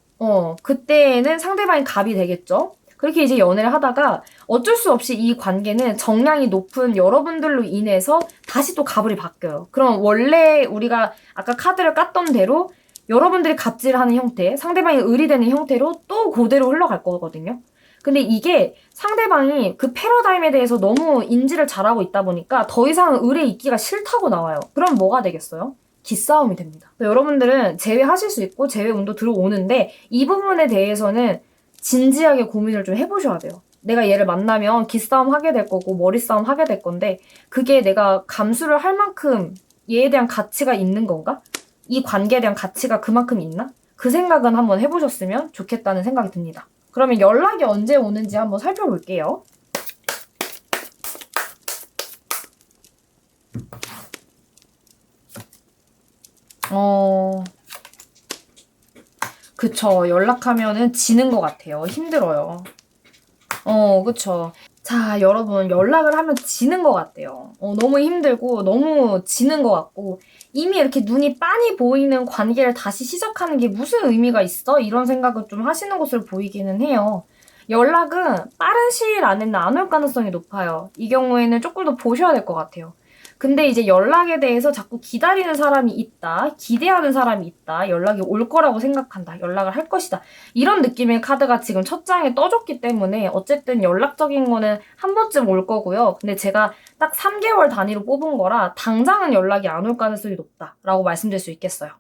A: 그때에는 상대방이 갑이 되겠죠? 그렇게 이제 연애를 하다가 어쩔 수 없이 이 관계는 정량이 높은 여러분들로 인해서 다시 또 갑을이 바뀌어요. 그럼 원래 우리가 아까 카드를 깠던 대로 여러분들이 갑질하는 형태, 상대방이 을이 되는 형태로 또 그대로 흘러갈 거거든요. 근데 이게 상대방이 그 패러다임에 대해서 너무 인지를 잘하고 있다 보니까 더 이상 을에 있기가 싫다고 나와요. 그럼 뭐가 되겠어요? 기싸움이 됩니다. 여러분들은 재회하실 수 있고 재회운도 들어오는데 이 부분에 대해서는 진지하게 고민을 좀 해보셔야 돼요. 내가 얘를 만나면 기싸움 하게 될 거고 머리싸움 하게 될 건데 그게 내가 감수를 할 만큼 얘에 대한 가치가 있는 건가? 이 관계에 대한 가치가 그만큼 있나? 그 생각은 한번 해보셨으면 좋겠다는 생각이 듭니다. 그러면 연락이 언제 오는지 한번 살펴볼게요. 그쵸. 연락하면은 지는 것 같아요. 힘들어요. 그쵸. 자, 여러분, 연락을 하면 지는 것 같대요. 너무 힘들고, 너무 지는 것 같고, 이미 이렇게 눈이 빤히 보이는 관계를 다시 시작하는 게 무슨 의미가 있어? 이런 생각을 좀 하시는 것으로 보이기는 해요. 연락은 빠른 시일 안에는 안 올 가능성이 높아요. 이 경우에는 조금 더 보셔야 될 것 같아요. 근데 이제 연락에 대해서 자꾸 기다리는 사람이 있다, 기대하는 사람이 있다, 연락이 올 거라고 생각한다, 연락을 할 것이다. 이런 느낌의 카드가 지금 첫 장에 떠줬기 때문에 어쨌든 연락적인 거는 한 번쯤 올 거고요. 근데 제가 딱 3개월 단위로 뽑은 거라 당장은 연락이 안 올 가능성이 높다라고 말씀드릴 수 있겠어요.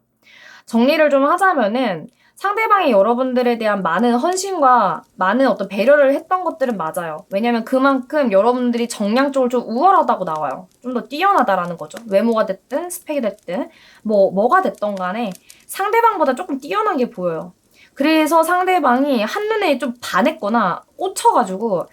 A: 정리를 좀 하자면은 상대방이 여러분들에 대한 많은 헌신과 많은 어떤 배려를 했던 것들은 맞아요. 왜냐면 그만큼 여러분들이 정량적으로 좀 우월하다고 나와요. 좀 더 뛰어나다라는 거죠. 외모가 됐든 스펙이 됐든 뭐가 됐던 간에 상대방보다 조금 뛰어난 게 보여요. 그래서 상대방이 한눈에 좀 반했거나 꽂혀가지고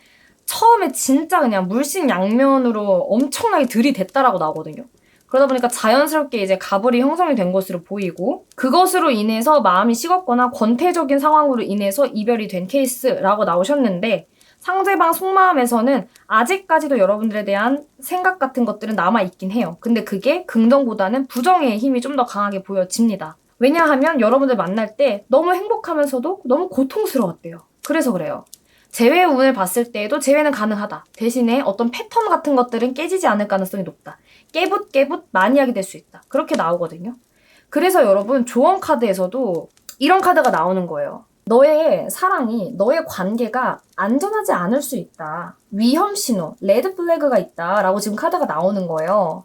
A: 처음에 진짜 그냥 물심양면으로 엄청나게 들이댔다라고 나오거든요. 그러다 보니까 자연스럽게 이제 가불이 형성이 된 것으로 보이고 그것으로 인해서 마음이 식었거나 권태적인 상황으로 인해서 이별이 된 케이스라고 나오셨는데 상대방 속마음에서는 아직까지도 여러분들에 대한 생각 같은 것들은 남아있긴 해요. 근데 그게 긍정보다는 부정의 힘이 좀 더 강하게 보여집니다. 왜냐하면 여러분들 만날 때 너무 행복하면서도 너무 고통스러웠대요. 그래서 그래요. 재회 운을 봤을 때에도 재회는 가능하다. 대신에 어떤 패턴 같은 것들은 깨지지 않을 가능성이 높다. 깨붓 많이 하게 될 수 있다. 그렇게 나오거든요. 그래서 여러분 조언 카드에서도 이런 카드가 나오는 거예요. 너의 사랑이, 너의 관계가 안전하지 않을 수 있다. 위험 신호, 레드 플래그가 있다. 라고 지금 카드가 나오는 거예요.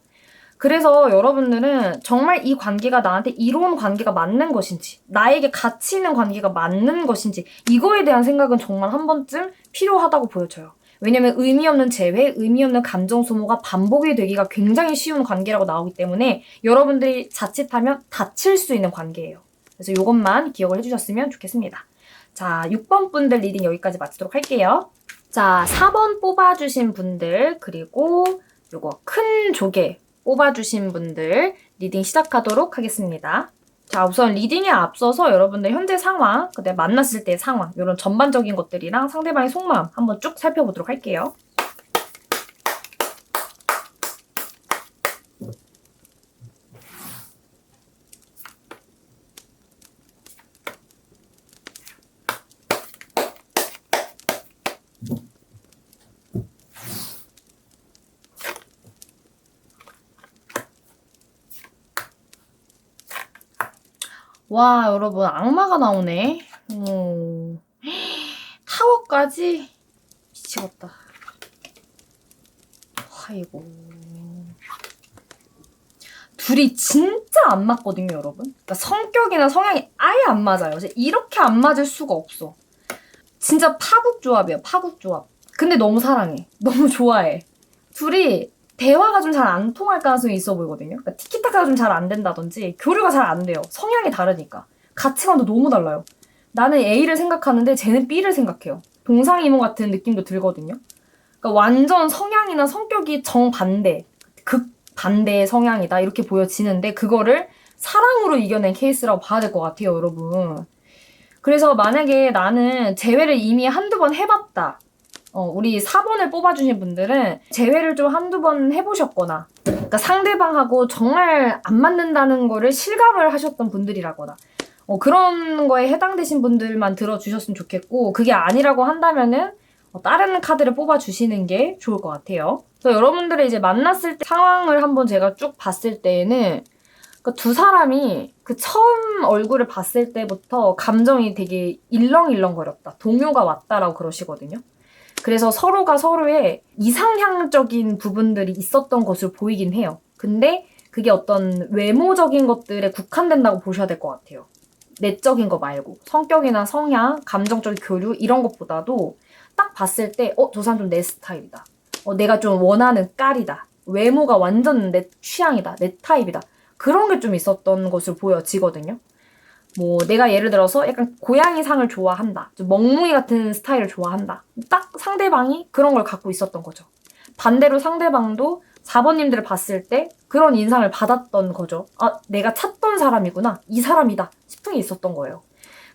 A: 그래서 여러분들은 정말 이 관계가 나한테 이로운 관계가 맞는 것인지, 나에게 가치 있는 관계가 맞는 것인지, 이거에 대한 생각은 정말 한 번쯤 필요하다고 보여져요. 왜냐면 의미 없는 재회, 의미 없는 감정 소모가 반복이 되기가 굉장히 쉬운 관계라고 나오기 때문에 여러분들이 자칫하면 다칠 수 있는 관계예요. 그래서 이것만 기억을 해주셨으면 좋겠습니다. 자, 6번 분들 리딩 여기까지 마치도록 할게요. 자, 4번 뽑아주신 분들, 그리고 요거 큰 조개 뽑아주신 분들 리딩 시작하도록 하겠습니다. 자, 우선 리딩에 앞서서 여러분들 현재 상황, 그때 만났을 때의 상황, 이런 전반적인 것들이랑 상대방의 속마음 한번 쭉 살펴보도록 할게요. 와, 여러분 악마가 나오네. 타워까지 미치겠다. 아이고. 둘이 진짜 안 맞거든요, 여러분. 그러니까 성격이나 성향이 아예 안 맞아요. 이렇게 안 맞을 수가 없어. 진짜 파국조합이에요, 파국조합. 근데 너무 사랑해. 너무 좋아해. 둘이 대화가 좀 잘 안 통할 가능성이 있어 보이거든요. 그러니까 티키타카가 좀 잘 안 된다든지 교류가 잘 안 돼요. 성향이 다르니까. 가치관도 너무 달라요. 나는 A를 생각하는데 쟤는 B를 생각해요. 동상이몽 같은 느낌도 들거든요. 그러니까 완전 성향이나 성격이 정반대, 극반대의 성향이다 이렇게 보여지는데 그거를 사랑으로 이겨낸 케이스라고 봐야 될 것 같아요, 여러분. 그래서 만약에 나는 재회를 이미 한두 번 해봤다. 우리 4번을 뽑아주신 분들은 재회를 좀 한두 번 해보셨거나 그러니까 상대방하고 정말 안 맞는다는 거를 실감을 하셨던 분들이라거나 그런 거에 해당되신 분들만 들어주셨으면 좋겠고 그게 아니라고 한다면은 다른 카드를 뽑아주시는 게 좋을 것 같아요. 그래서 여러분들의 이제 만났을 때 상황을 한번 제가 쭉 봤을 때에는 그 두 사람이 그 처음 얼굴을 봤을 때부터 감정이 되게 일렁일렁거렸다. 동요가 왔다라고 그러시거든요. 그래서 서로가 서로의 이상향적인 부분들이 있었던 것으로 보이긴 해요. 근데 그게 어떤 외모적인 것들에 국한된다고 보셔야 될 것 같아요. 내적인 거 말고 성격이나 성향, 감정적인 교류 이런 것보다도 딱 봤을 때 저 사람 좀 내 스타일이다. 내가 좀 원하는 깔이다. 외모가 완전 내 취향이다. 내 타입이다. 그런 게 좀 있었던 것으로 보여지거든요. 뭐 내가 예를 들어서 약간 고양이상을 좋아한다. 좀 멍뭉이 같은 스타일을 좋아한다. 딱 상대방이 그런 걸 갖고 있었던 거죠. 반대로 상대방도 4번님들을 봤을 때 그런 인상을 받았던 거죠. 아, 내가 찾던 사람이구나. 이 사람이다. 싶은 게 있었던 거예요.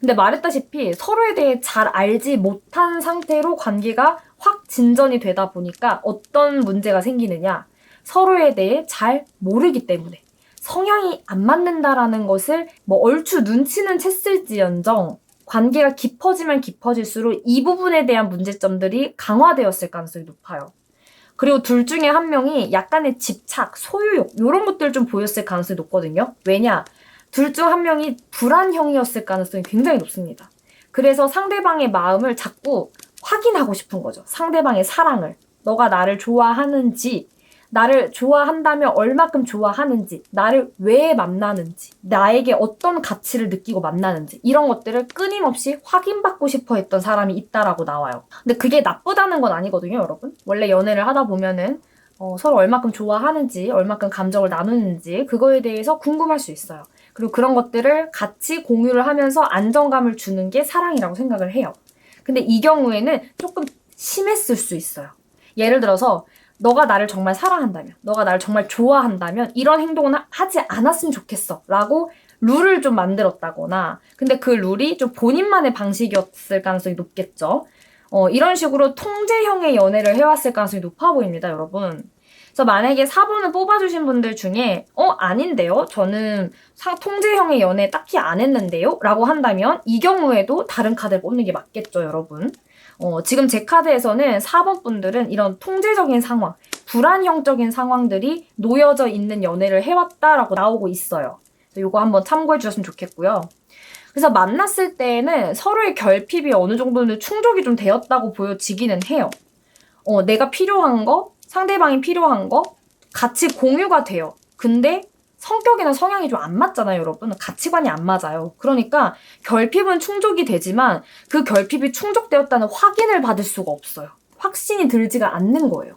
A: 근데 말했다시피 서로에 대해 잘 알지 못한 상태로 관계가 확 진전이 되다 보니까 어떤 문제가 생기느냐. 서로에 대해 잘 모르기 때문에. 성향이 안 맞는다라는 것을 뭐 얼추 눈치는 챘을지언정 관계가 깊어지면 깊어질수록 이 부분에 대한 문제점들이 강화되었을 가능성이 높아요. 그리고 둘 중에 한 명이 약간의 집착, 소유욕 이런 것들 좀 보였을 가능성이 높거든요. 왜냐? 둘 중 한 명이 불안형이었을 가능성이 굉장히 높습니다. 그래서 상대방의 마음을 자꾸 확인하고 싶은 거죠. 상대방의 사랑을. 너가 나를 좋아하는지, 나를 좋아한다면 얼마큼 좋아하는지, 나를 왜 만나는지, 나에게 어떤 가치를 느끼고 만나는지 이런 것들을 끊임없이 확인받고 싶어 했던 사람이 있다라고 나와요. 근데 그게 나쁘다는 건 아니거든요, 여러분. 원래 연애를 하다 보면은 서로 얼마큼 좋아하는지, 얼마큼 감정을 나누는지 그거에 대해서 궁금할 수 있어요. 그리고 그런 것들을 같이 공유를 하면서 안정감을 주는 게 사랑이라고 생각을 해요. 근데 이 경우에는 조금 심했을 수 있어요. 예를 들어서 너가 나를 정말 사랑한다면, 너가 나를 정말 좋아한다면 이런 행동은 하지 않았으면 좋겠어 라고 룰을 좀 만들었다거나, 근데 그 룰이 좀 본인만의 방식이었을 가능성이 높겠죠. 이런 식으로 통제형의 연애를 해왔을 가능성이 높아 보입니다, 여러분. 그래서 만약에 4번을 뽑아주신 분들 중에 아닌데요? 저는 통제형의 연애 딱히 안 했는데요? 라고 한다면 이 경우에도 다른 카드를 뽑는 게 맞겠죠, 여러분. 지금 제 카드에서는 4번 분들은 이런 통제적인 상황, 불안형적인 상황들이 놓여져 있는 연애를 해왔다라고 나오고 있어요. 이거 한번 참고해 주셨으면 좋겠고요. 그래서 만났을 때는 서로의 결핍이 어느 정도는 충족이 좀 되었다고 보여지기는 해요. 내가 필요한 거, 상대방이 필요한 거 같이 공유가 돼요. 근데 성격이나 성향이 좀 안 맞잖아요, 여러분. 가치관이 안 맞아요. 그러니까 결핍은 충족이 되지만 그 결핍이 충족되었다는 확인을 받을 수가 없어요. 확신이 들지가 않는 거예요.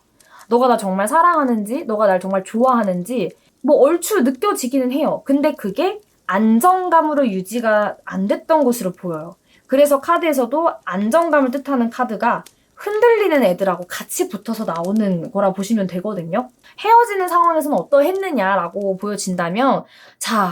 A: 너가 나 정말 사랑하는지, 너가 날 정말 좋아하는지 뭐 얼추 느껴지기는 해요. 근데 그게 안정감으로 유지가 안 됐던 것으로 보여요. 그래서 카드에서도 안정감을 뜻하는 카드가 흔들리는 애들하고 같이 붙어서 나오는 거라 보시면 되거든요. 헤어지는 상황에서는 어떠했느냐라고 보여진다면, 자,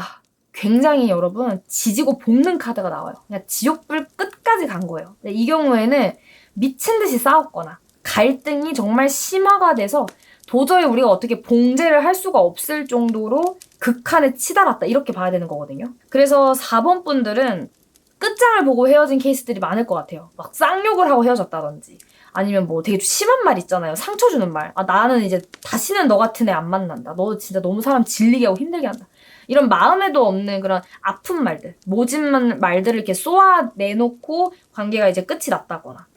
A: 굉장히 여러분 지지고 볶는 카드가 나와요. 그냥 지옥불 끝까지 간 거예요. 이 경우에는 미친 듯이 싸웠거나 갈등이 정말 심화가 돼서 도저히 우리가 어떻게 봉제를 할 수가 없을 정도로 극한에 치달았다 이렇게 봐야 되는 거거든요. 그래서 4번 분들은 끝장을 보고 헤어진 케이스들이 많을 것 같아요. 막 쌍욕을 하고 헤어졌다든지 아니면 뭐 되게 심한 말 있잖아요. 상처 주는 말. 나는 이제 다시는 너 같은 애 안 만난다. 너 진짜 너무 사람 질리게 하고 힘들게 한다. 이런 마음에도 없는 그런 아픈 말들, 모진 말들을 이렇게 쏘아내놓고 관계가 이제 끝이 났다거나.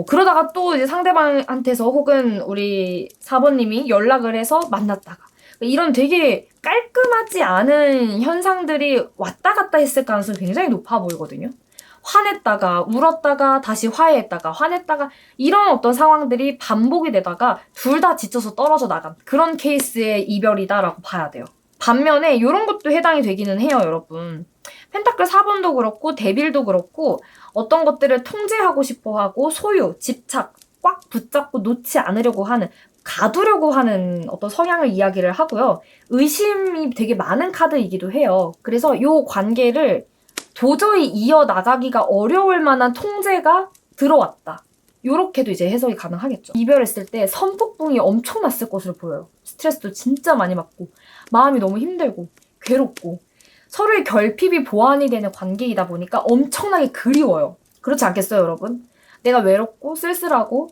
A: 그러다가 또 이제 상대방한테서 혹은 우리 4번님이 연락을 해서 만났다가. 이런 되게 깔끔하지 않은 현상들이 왔다 갔다 했을 가능성이 굉장히 높아 보이거든요. 화냈다가 울었다가 다시 화해했다가 화냈다가 이런 어떤 상황들이 반복이 되다가 둘 다 지쳐서 떨어져 나간 그런 케이스의 이별이다라고 봐야 돼요. 반면에 이런 것도 해당이 되기는 해요, 여러분. 펜타클 4번도 그렇고 데빌도 그렇고 어떤 것들을 통제하고 싶어하고 소유, 집착, 꽉 붙잡고 놓지 않으려고 하는 가두려고 하는 어떤 성향을 이야기를 하고요. 의심이 되게 많은 카드이기도 해요. 그래서 이 관계를 도저히 이어나가기가 어려울 만한 통제가 들어왔다. 요렇게도 이제 해석이 가능하겠죠. 이별했을 때 선폭풍이 엄청났을 것으로 보여요. 스트레스도 진짜 많이 받고 마음이 너무 힘들고 괴롭고 서로의 결핍이 보완이 되는 관계이다 보니까 엄청나게 그리워요. 그렇지 않겠어요, 여러분? 내가 외롭고 쓸쓸하고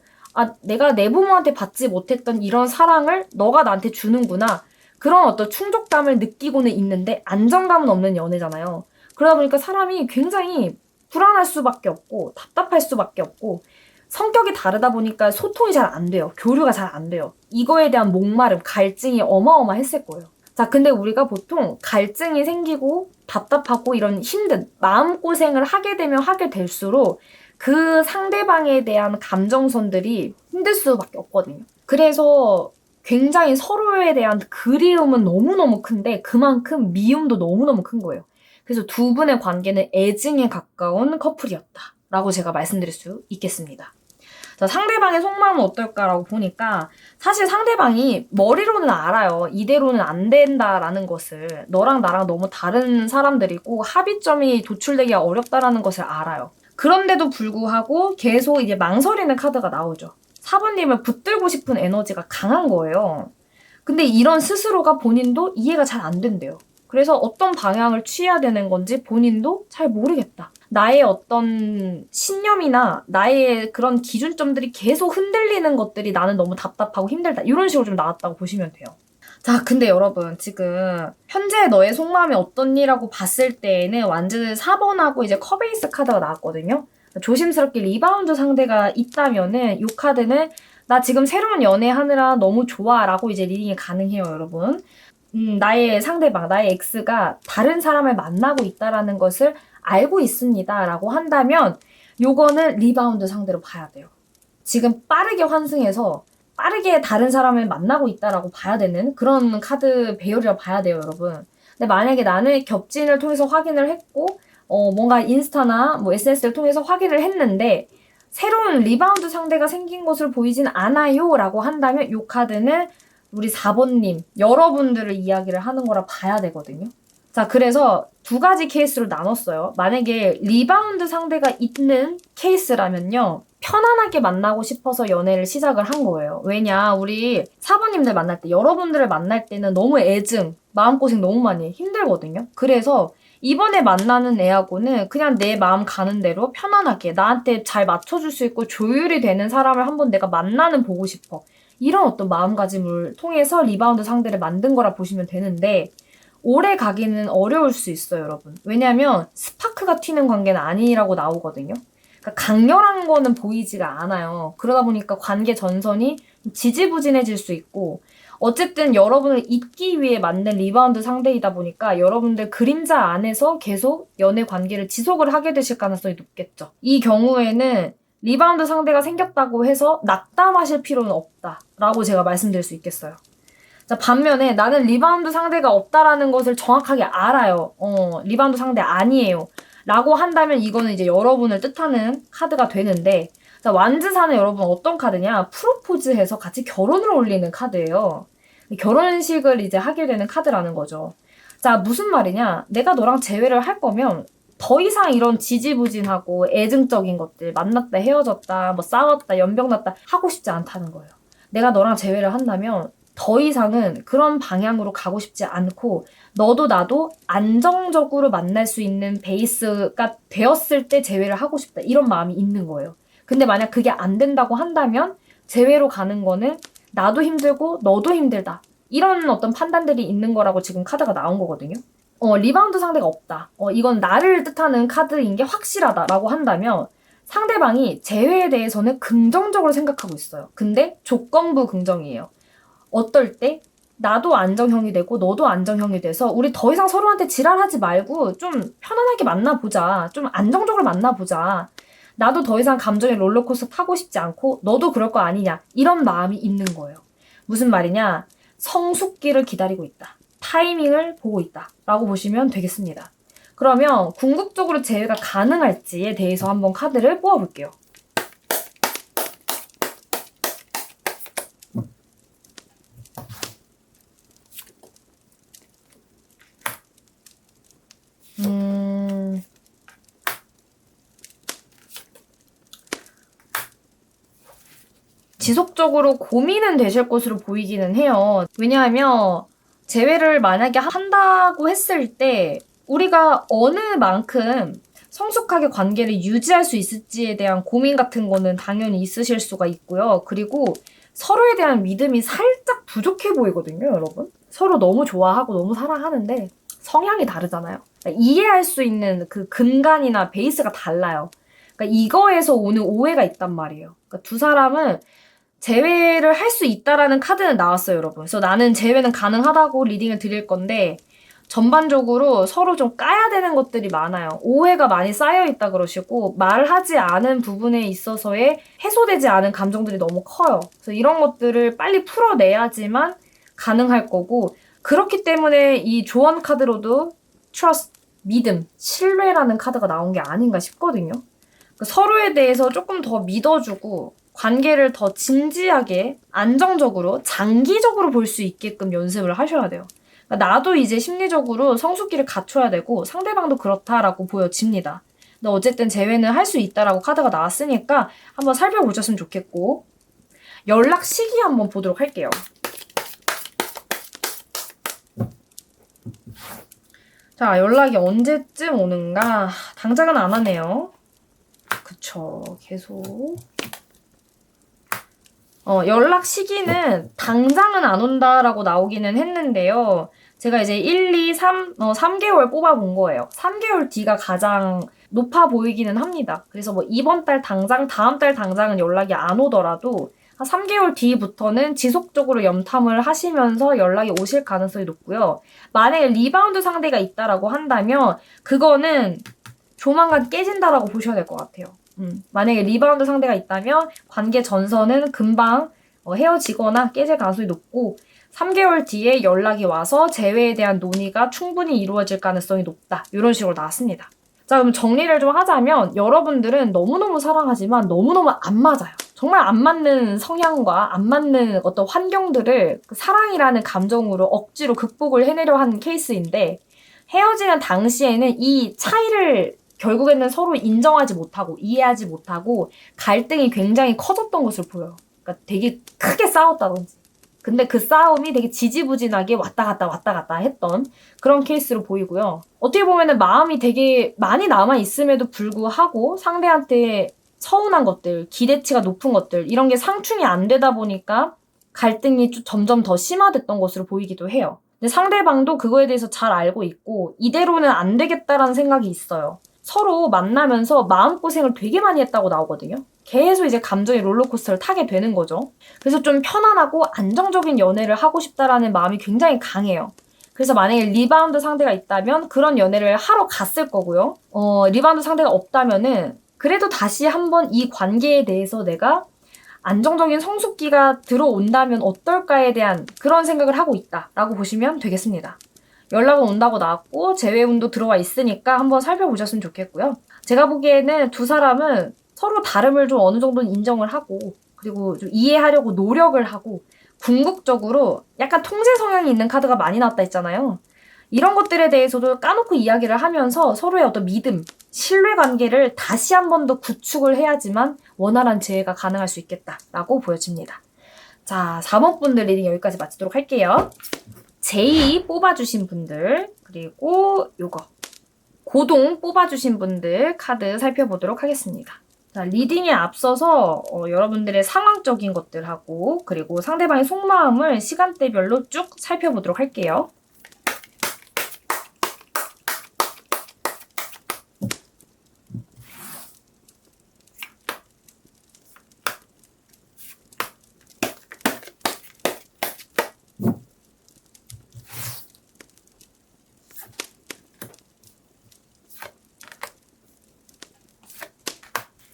A: 내가 내 부모한테 받지 못했던 이런 사랑을 너가 나한테 주는구나. 그런 어떤 충족감을 느끼고는 있는데 안정감은 없는 연애잖아요. 그러다 보니까 사람이 굉장히 불안할 수밖에 없고 답답할 수밖에 없고 성격이 다르다 보니까 소통이 잘 안 돼요. 교류가 잘 안 돼요. 이거에 대한 목마름, 갈증이 어마어마했을 거예요. 자, 근데 우리가 보통 갈증이 생기고 답답하고 이런 힘든 마음고생을 하게 되면 하게 될수록 그 상대방에 대한 감정선들이 힘들 수밖에 없거든요. 그래서 굉장히 서로에 대한 그리움은 너무너무 큰데 그만큼 미움도 너무너무 큰 거예요. 그래서 두 분의 관계는 애증에 가까운 커플이었다라고 제가 말씀드릴 수 있겠습니다. 자, 상대방의 속마음은 어떨까라고 보니까 사실 상대방이 머리로는 알아요. 이대로는 안 된다라는 것을. 너랑 나랑 너무 다른 사람들이고 합의점이 도출되기가 어렵다라는 것을 알아요. 그런데도 불구하고 계속 이제 망설이는 카드가 나오죠. 4번님을 붙들고 싶은 에너지가 강한 거예요. 근데 이런 스스로가 본인도 이해가 잘 안 된대요. 그래서 어떤 방향을 취해야 되는 건지 본인도 잘 모르겠다. 나의 어떤 신념이나 나의 그런 기준점들이 계속 흔들리는 것들이 나는 너무 답답하고 힘들다. 이런 식으로 좀 나왔다고 보시면 돼요. 자, 근데 여러분 지금 현재 너의 속마음이 어떻니라고 봤을 때에는 완전 4번하고 이제 커베이스 카드가 나왔거든요. 조심스럽게 리바운드 상대가 있다면은 이 카드는 나 지금 새로운 연애 하느라 너무 좋아 라고 이제 리딩이 가능해요, 여러분. 나의 상대방, 나의 X가 다른 사람을 만나고 있다라는 것을 알고 있습니다 라고 한다면 요거는 리바운드 상대로 봐야 돼요. 지금 빠르게 환승해서 빠르게 다른 사람을 만나고 있다라고 봐야 되는 그런 카드 배열이라고 봐야 돼요, 여러분. 근데 만약에 나는 겹진을 통해서 확인을 했고 뭔가 인스타나 뭐 SNS를 통해서 확인을 했는데 새로운 리바운드 상대가 생긴 것으로 보이진 않아요 라고 한다면 이 카드는 우리 4번님 여러분들을 이야기를 하는 거라 봐야 되거든요. 자, 그래서 두 가지 케이스로 나눴어요. 만약에 리바운드 상대가 있는 케이스라면요. 편안하게 만나고 싶어서 연애를 시작을 한 거예요. 왜냐, 우리 4번님들 만날 때, 여러분들을 만날 때는 너무 애증, 마음고생 너무 많이 힘들거든요. 그래서 이번에 만나는 애하고는 그냥 내 마음 가는 대로 편안하게 나한테 잘 맞춰줄 수 있고 조율이 되는 사람을 한번 내가 만나는 보고 싶어. 이런 어떤 마음가짐을 통해서 리바운드 상대를 만든 거라 보시면 되는데 오래 가기는 어려울 수 있어요, 여러분. 왜냐면 스파크가 튀는 관계는 아니라고 나오거든요. 그러니까 강렬한 거는 보이지가 않아요. 그러다 보니까 관계 전선이 지지부진해질 수 있고 어쨌든 여러분을 잊기 위해 만든 리바운드 상대이다 보니까 여러분들 그림자 안에서 계속 연애 관계를 지속을 하게 되실 가능성이 높겠죠. 이 경우에는 리바운드 상대가 생겼다고 해서 낙담하실 필요는 없다라고 제가 말씀드릴 수 있겠어요. 자, 반면에 나는 리바운드 상대가 없다라는 것을 정확하게 알아요. 리바운드 상대 아니에요. 라고 한다면 이거는 이제 여러분을 뜻하는 카드가 되는데 자, 완즈사는 여러분 어떤 카드냐? 프로포즈해서 같이 결혼을 올리는 카드예요. 결혼식을 이제 하게 되는 카드라는 거죠. 자, 무슨 말이냐? 내가 너랑 재회를 할 거면 더 이상 이런 지지부진하고 애증적인 것들 만났다 헤어졌다 뭐 싸웠다 연병났다 하고 싶지 않다는 거예요. 내가 너랑 재회를 한다면 더 이상은 그런 방향으로 가고 싶지 않고 너도 나도 안정적으로 만날 수 있는 베이스가 되었을 때 재회를 하고 싶다 이런 마음이 있는 거예요. 근데 만약 그게 안 된다고 한다면 재회로 가는 거는 나도 힘들고 너도 힘들다. 이런 어떤 판단들이 있는 거라고 지금 카드가 나온 거거든요. 리바운드 상대가 없다. 이건 나를 뜻하는 카드인 게 확실하다라고 한다면 상대방이 재회에 대해서는 긍정적으로 생각하고 있어요. 근데 조건부 긍정이에요. 어떨 때 나도 안정형이 되고 너도 안정형이 돼서 우리 더 이상 서로한테 지랄하지 말고 좀 편안하게 만나보자. 좀 안정적으로 만나보자. 나도 더 이상 감정의 롤러코스터 타고 싶지 않고 너도 그럴 거 아니냐. 이런 마음이 있는 거예요. 무슨 말이냐. 성숙기를 기다리고 있다. 타이밍을 보고 있다. 라고 보시면 되겠습니다. 그러면 궁극적으로 재회가 가능할지에 대해서 한번 카드를 뽑아볼게요. 지속적으로 고민은 되실 것으로 보이기는 해요. 왜냐하면 재회를 만약에 한다고 했을 때 우리가 어느 만큼 성숙하게 관계를 유지할 수 있을지에 대한 고민 같은 거는 당연히 있으실 수가 있고요. 그리고 서로에 대한 믿음이 살짝 부족해 보이거든요, 여러분. 서로 너무 좋아하고 너무 사랑하는데 성향이 다르잖아요. 그러니까 이해할 수 있는 그 근간이나 베이스가 달라요. 그러니까 이거에서 오는 오해가 있단 말이에요. 그러니까 두 사람은 재회를 할 수 있다라는 카드는 나왔어요, 여러분. 그래서 나는 재회는 가능하다고 리딩을 드릴 건데 전반적으로 서로 좀 까야 되는 것들이 많아요. 오해가 많이 쌓여있다 그러시고 말하지 않은 부분에 있어서의 해소되지 않은 감정들이 너무 커요. 그래서 이런 것들을 빨리 풀어내야지만 가능할 거고 그렇기 때문에 이 조언 카드로도 trust, 믿음, 신뢰라는 카드가 나온 게 아닌가 싶거든요. 그러니까 서로에 대해서 조금 더 믿어주고 관계를 더 진지하게, 안정적으로, 장기적으로 볼 수 있게끔 연습을 하셔야 돼요. 그러니까 나도 이제 심리적으로 성숙기를 갖춰야 되고 상대방도 그렇다라고 보여집니다. 근데 어쨌든 재회는 할 수 있다라고 카드가 나왔으니까 한번 살펴보셨으면 좋겠고, 연락 시기 한번 보도록 할게요. 자, 연락이 언제쯤 오는가? 당장은 안 하네요. 그쵸, 계속. 연락 시기는 당장은 안 온다라고 나오기는 했는데요. 제가 이제 1, 2, 3개월 뽑아본 거예요. 3개월 뒤가 가장 높아 보이기는 합니다. 그래서 뭐 이번 달 당장, 다음 달 당장은 연락이 안 오더라도 한 3개월 뒤부터는 지속적으로 염탐을 하시면서 연락이 오실 가능성이 높고요. 만약에 리바운드 상대가 있다라고 한다면 그거는 조만간 깨진다라고 보셔야 될 것 같아요. 만약에 리바운드 상대가 있다면 관계 전선은 금방 헤어지거나 깨질 가능성이 높고 3개월 뒤에 연락이 와서 재회에 대한 논의가 충분히 이루어질 가능성이 높다. 이런 식으로 나왔습니다. 자, 그럼 정리를 좀 하자면 여러분들은 너무너무 사랑하지만 너무너무 안 맞아요. 정말 안 맞는 성향과 안 맞는 어떤 환경들을 그 사랑이라는 감정으로 억지로 극복을 해내려 하는 케이스인데 헤어지는 당시에는 이 차이를 결국에는 서로 인정하지 못하고 이해하지 못하고 갈등이 굉장히 커졌던 것을 보여요. 그러니까 되게 크게 싸웠다든지. 근데 그 싸움이 되게 지지부진하게 왔다 갔다 했던 그런 케이스로 보이고요. 어떻게 보면은 마음이 되게 많이 남아있음에도 불구하고 상대한테 서운한 것들, 기대치가 높은 것들 이런 게 상충이 안 되다 보니까 갈등이 점점 더 심화됐던 것으로 보이기도 해요. 근데 상대방도 그거에 대해서 잘 알고 있고 이대로는 안 되겠다라는 생각이 있어요. 서로 만나면서 마음고생을 되게 많이 했다고 나오거든요. 계속 이제 감정의 롤러코스터를 타게 되는 거죠. 그래서 좀 편안하고 안정적인 연애를 하고 싶다라는 마음이 굉장히 강해요. 그래서 만약에 리바운드 상대가 있다면 그런 연애를 하러 갔을 거고요. 리바운드 상대가 없다면은 그래도 다시 한번 이 관계에 대해서 내가 안정적인 성숙기가 들어온다면 어떨까에 대한 그런 생각을 하고 있다라고 보시면 되겠습니다. 연락은 온다고 나왔고 재회운도 들어와 있으니까 한번 살펴보셨으면 좋겠고요. 제가 보기에는 두 사람은 서로 다름을 좀 어느 정도는 인정을 하고 그리고 좀 이해하려고 노력을 하고 궁극적으로 약간 통제 성향이 있는 카드가 많이 나왔다 했잖아요. 이런 것들에 대해서도 까놓고 이야기를 하면서 서로의 어떤 믿음, 신뢰관계를 다시 한 번 더 구축을 해야지만 원활한 재회가 가능할 수 있겠다라고 보여집니다. 자, 4번 분들 리딩 여기까지 마치도록 할게요. 제이 뽑아주신 분들 그리고 요거 고동 뽑아주신 분들 카드 살펴보도록 하겠습니다. 자, 리딩에 앞서서 여러분들의 상황적인 것들하고 그리고 상대방의 속마음을 시간대별로 쭉 살펴보도록 할게요.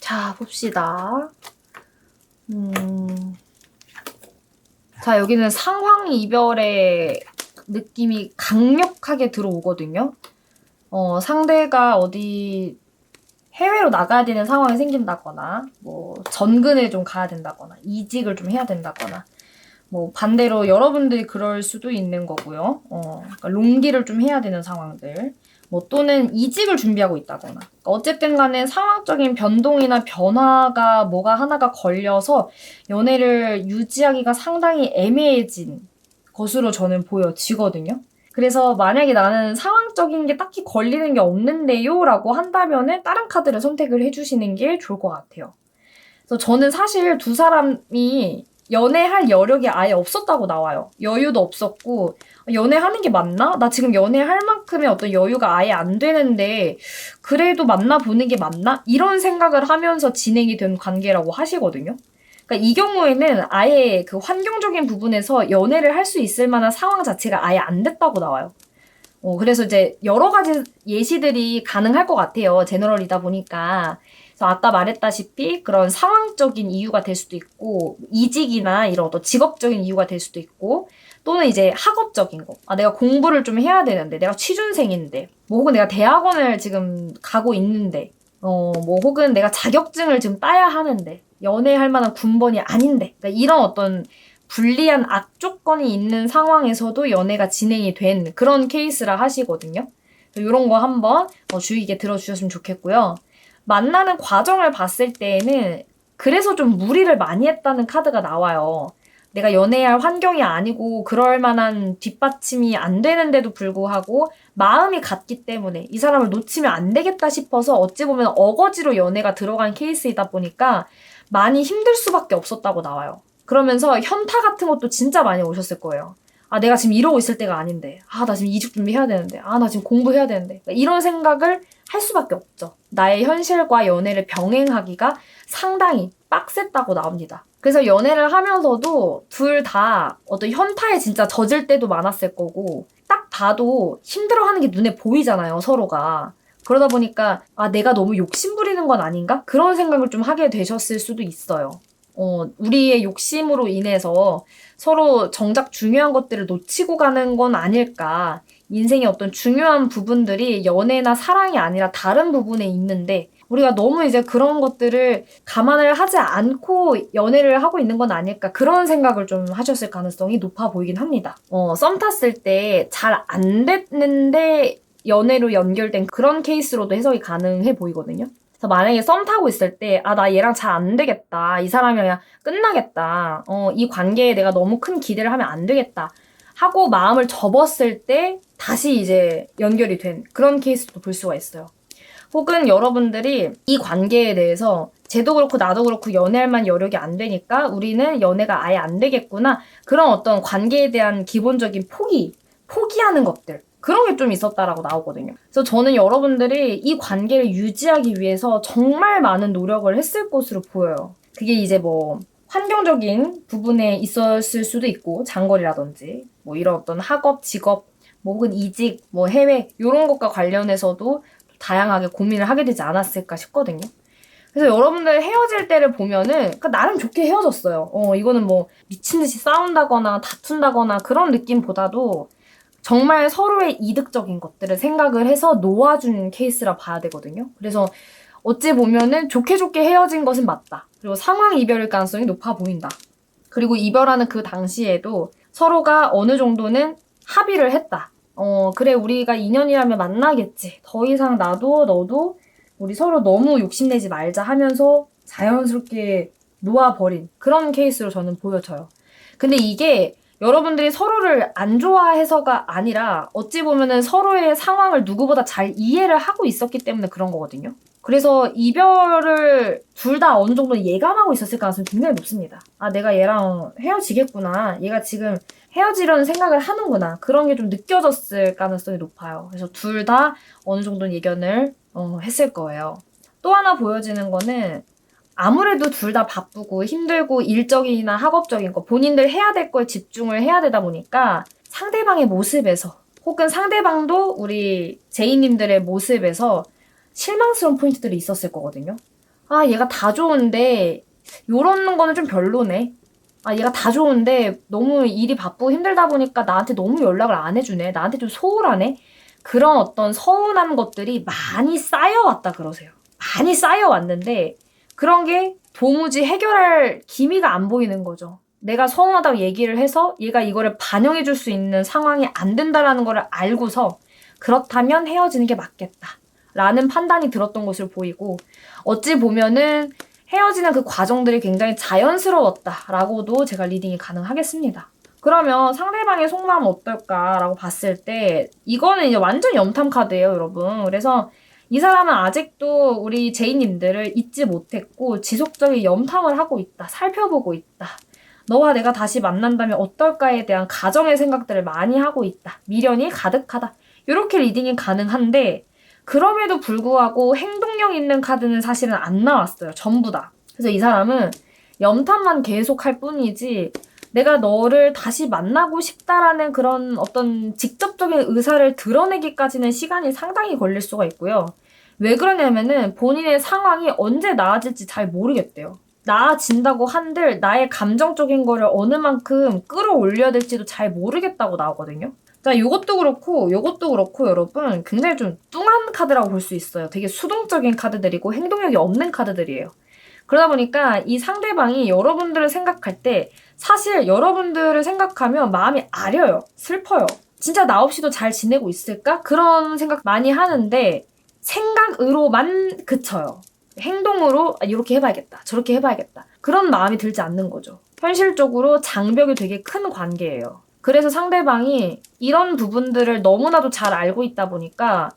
A: 자, 봅시다. 자, 여기는 상황 이별의 느낌이 강력하게 들어오거든요. 상대가 어디 해외로 나가야 되는 상황이 생긴다거나, 뭐, 전근을 좀 가야 된다거나, 이직을 좀 해야 된다거나, 뭐, 반대로 여러분들이 그럴 수도 있는 거고요. 그러니까 롱디를 좀 해야 되는 상황들. 뭐 또는 이직을 준비하고 있다거나 그러니까 어쨌든 간에 상황적인 변동이나 변화가 뭐가 하나가 걸려서 연애를 유지하기가 상당히 애매해진 것으로 저는 보여지거든요. 그래서 만약에 나는 상황적인 게 딱히 걸리는 게 없는데요 라고 한다면은 다른 카드를 선택을 해주시는 게 좋을 것 같아요. 그래서 저는 사실 두 사람이 연애할 여력이 아예 없었다고 나와요. 여유도 없었고 연애하는 게 맞나? 나 지금 연애할 만큼의 어떤 여유가 아예 안 되는데 그래도 만나보는 게 맞나? 이런 생각을 하면서 진행이 된 관계라고 하시거든요. 그러니까 이 경우에는 아예 그 환경적인 부분에서 연애를 할 수 있을 만한 상황 자체가 아예 안 됐다고 나와요. 그래서 이제 여러 가지 예시들이 가능할 것 같아요. 제너럴이다 보니까. 그래서 아까 말했다시피 그런 상황적인 이유가 될 수도 있고 이직이나 이런 어떤 직업적인 이유가 될 수도 있고 또는 이제 학업적인 거. 내가 공부를 좀 해야 되는데 내가 취준생인데 뭐 혹은 내가 대학원을 지금 가고 있는데 뭐 혹은 내가 자격증을 지금 따야 하는데 연애할 만한 군번이 아닌데. 그러니까 이런 어떤 불리한 악조건이 있는 상황에서도 연애가 진행이 된 그런 케이스라 하시거든요. 이런 거 한번 주의 깊게 들어주셨으면 좋겠고요. 만나는 과정을 봤을 때에는 그래서 좀 무리를 많이 했다는 카드가 나와요. 내가 연애할 환경이 아니고 그럴 만한 뒷받침이 안 되는데도 불구하고 마음이 같기 때문에 이 사람을 놓치면 안 되겠다 싶어서 어찌 보면 어거지로 연애가 들어간 케이스이다 보니까 많이 힘들 수밖에 없었다고 나와요. 그러면서 현타 같은 것도 진짜 많이 오셨을 거예요. 아, 내가 지금 이러고 있을 때가 아닌데. 아, 나 지금 이직 준비해야 되는데. 아, 나 지금 공부해야 되는데. 이런 생각을 할 수밖에 없죠. 나의 현실과 연애를 병행하기가 상당히 빡셌다고 나옵니다. 그래서 연애를 하면서도 둘 다 어떤 현타에 진짜 젖을 때도 많았을 거고 딱 봐도 힘들어하는 게 눈에 보이잖아요, 서로가. 그러다 보니까 아, 내가 너무 욕심부리는 건 아닌가? 그런 생각을 좀 하게 되셨을 수도 있어요. 우리의 욕심으로 인해서 서로 정작 중요한 것들을 놓치고 가는 건 아닐까. 인생의 어떤 중요한 부분들이 연애나 사랑이 아니라 다른 부분에 있는데 우리가 너무 이제 그런 것들을 감안을 하지 않고 연애를 하고 있는 건 아닐까. 그런 생각을 좀 하셨을 가능성이 높아 보이긴 합니다. 썸 탔을 때 잘 안 됐는데 연애로 연결된 그런 케이스로도 해석이 가능해 보이거든요. 그래서 만약에 썸 타고 있을 때, 아, 나 얘랑 잘 안 되겠다. 이 사람이랑 끝나겠다. 이 관계에 내가 너무 큰 기대를 하면 안 되겠다. 하고 마음을 접었을 때 다시 이제 연결이 된 그런 케이스도 볼 수가 있어요. 혹은 여러분들이 이 관계에 대해서 쟤도 그렇고 나도 그렇고 연애할 만 여력이 안 되니까 우리는 연애가 아예 안 되겠구나. 그런 어떤 관계에 대한 기본적인 포기하는 것들. 그런 게 좀 있었다라고 나오거든요. 그래서 저는 여러분들이 이 관계를 유지하기 위해서 정말 많은 노력을 했을 것으로 보여요. 그게 이제 뭐 환경적인 부분에 있었을 수도 있고 장거리라든지 뭐 이런 어떤 학업, 직업, 뭐 혹은 이직, 뭐 해외 이런 것과 관련해서도 다양하게 고민을 하게 되지 않았을까 싶거든요. 그래서 여러분들 헤어질 때를 보면은 나름 좋게 헤어졌어요. 이거는 뭐 미친 듯이 싸운다거나 다툰다거나 그런 느낌보다도 정말 서로의 이득적인 것들을 생각을 해서 놓아준 케이스라 봐야 되거든요. 그래서 어찌 보면은 좋게 헤어진 것은 맞다. 그리고 상황 이별일 가능성이 높아 보인다. 그리고 이별하는 그 당시에도 서로가 어느 정도는 합의를 했다. 그래, 우리가 인연이라면 만나겠지. 더 이상 나도 너도 우리 서로 너무 욕심내지 말자 하면서 자연스럽게 놓아버린 그런 케이스로 저는 보여져요. 근데 이게 여러분들이 서로를 안 좋아해서가 아니라 어찌 보면은 서로의 상황을 누구보다 잘 이해를 하고 있었기 때문에 그런 거거든요. 그래서 이별을 둘 다 어느 정도 예감하고 있었을 가능성이 굉장히 높습니다. 아, 내가 얘랑 헤어지겠구나. 얘가 지금 헤어지려는 생각을 하는구나. 그런 게 좀 느껴졌을 가능성이 높아요. 그래서 둘 다 어느 정도는 예견을 했을 거예요. 또 하나 보여지는 거는 아무래도 둘 다 바쁘고 힘들고 일적이나 학업적인 거 본인들 해야 될 거에 집중을 해야 되다 보니까 상대방의 모습에서 혹은 상대방도 우리 제이님들의 모습에서 실망스러운 포인트들이 있었을 거거든요. 아, 얘가 다 좋은데 요런 거는 좀 별로네. 아, 얘가 다 좋은데 너무 일이 바쁘고 힘들다 보니까 나한테 너무 연락을 안 해주네. 나한테 좀 소홀하네. 그런 어떤 서운한 것들이 많이 쌓여왔다 그러세요. 많이 쌓여왔는데 그런 게 도무지 해결할 기미가 안 보이는 거죠. 내가 서운하다고 얘기를 해서 얘가 이거를 반영해 줄 수 있는 상황이 안 된다라는 거를 알고서 그렇다면 헤어지는 게 맞겠다. 라는 판단이 들었던 것으로 보이고 어찌 보면은 헤어지는 그 과정들이 굉장히 자연스러웠다라고도 제가 리딩이 가능하겠습니다. 그러면 상대방의 속마음은 어떨까라고 봤을 때 이거는 이제 완전 염탐 카드예요, 여러분. 그래서 이 사람은 아직도 우리 제이님들을 잊지 못했고 지속적인 염탐을 하고 있다. 살펴보고 있다. 너와 내가 다시 만난다면 어떨까에 대한 가정의 생각들을 많이 하고 있다. 미련이 가득하다. 이렇게 리딩이 가능한데 그럼에도 불구하고 행동력 있는 카드는 사실은 안 나왔어요. 전부 다. 그래서 이 사람은 염탐만 계속할 뿐이지 내가 너를 다시 만나고 싶다라는 그런 어떤 직접적인 의사를 드러내기까지는 시간이 상당히 걸릴 수가 있고요. 왜 그러냐면은 본인의 상황이 언제 나아질지 잘 모르겠대요. 나아진다고 한들 나의 감정적인 거를 어느 만큼 끌어올려야 될지도 잘 모르겠다고 나오거든요. 자, 요것도 그렇고 여러분 굉장히 좀 뚱한 카드라고 볼 수 있어요. 되게 수동적인 카드들이고 행동력이 없는 카드들이에요. 그러다 보니까 이 상대방이 여러분들을 생각할 때 사실 여러분들을 생각하면 마음이 아려요. 슬퍼요. 진짜 나 없이도 잘 지내고 있을까? 그런 생각 많이 하는데 생각으로만 그쳐요. 행동으로 이렇게 해봐야겠다. 저렇게 해봐야겠다. 그런 마음이 들지 않는 거죠. 현실적으로 장벽이 되게 큰 관계예요. 그래서 상대방이 이런 부분들을 너무나도 잘 알고 있다 보니까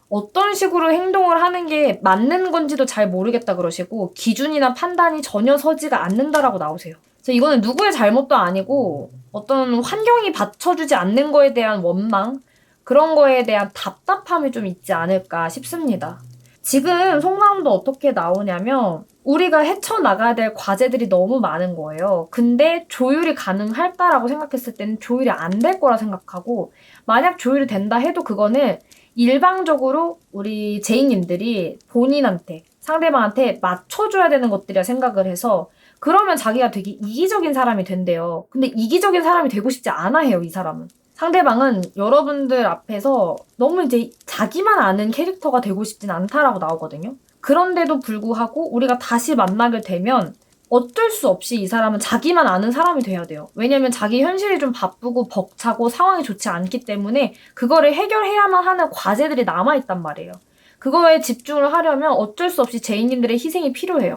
A: 어떤 식으로 행동을 하는 게 맞는 건지도 잘 모르겠다 그러시고 기준이나 판단이 전혀 서지가 않는다라고 나오세요. 그래서 이거는 누구의 잘못도 아니고 어떤 환경이 받쳐주지 않는 거에 대한 원망, 그런 거에 대한 답답함이 좀 있지 않을까 싶습니다. 지금 속마음도 어떻게 나오냐면 우리가 헤쳐나가야 될 과제들이 너무 많은 거예요. 근데 조율이 가능할까라고 생각했을 때는 조율이 안 될 거라 생각하고 만약 조율이 된다 해도 그거는 일방적으로 우리 제이님들이 본인한테 상대방한테 맞춰줘야 되는 것들이라 생각을 해서 그러면 자기가 되게 이기적인 사람이 된대요. 근데 이기적인 사람이 되고 싶지 않아 해요, 이 사람은. 상대방은 여러분들 앞에서 너무 이제 자기만 아는 캐릭터가 되고 싶진 않다라고 나오거든요. 그런데도 불구하고 우리가 다시 만나게 되면 어쩔 수 없이 이 사람은 자기만 아는 사람이 돼야 돼요. 왜냐면 자기 현실이 좀 바쁘고 벅차고 상황이 좋지 않기 때문에 그거를 해결해야만 하는 과제들이 남아있단 말이에요. 그거에 집중을 하려면 어쩔 수 없이 제이님들의 희생이 필요해요.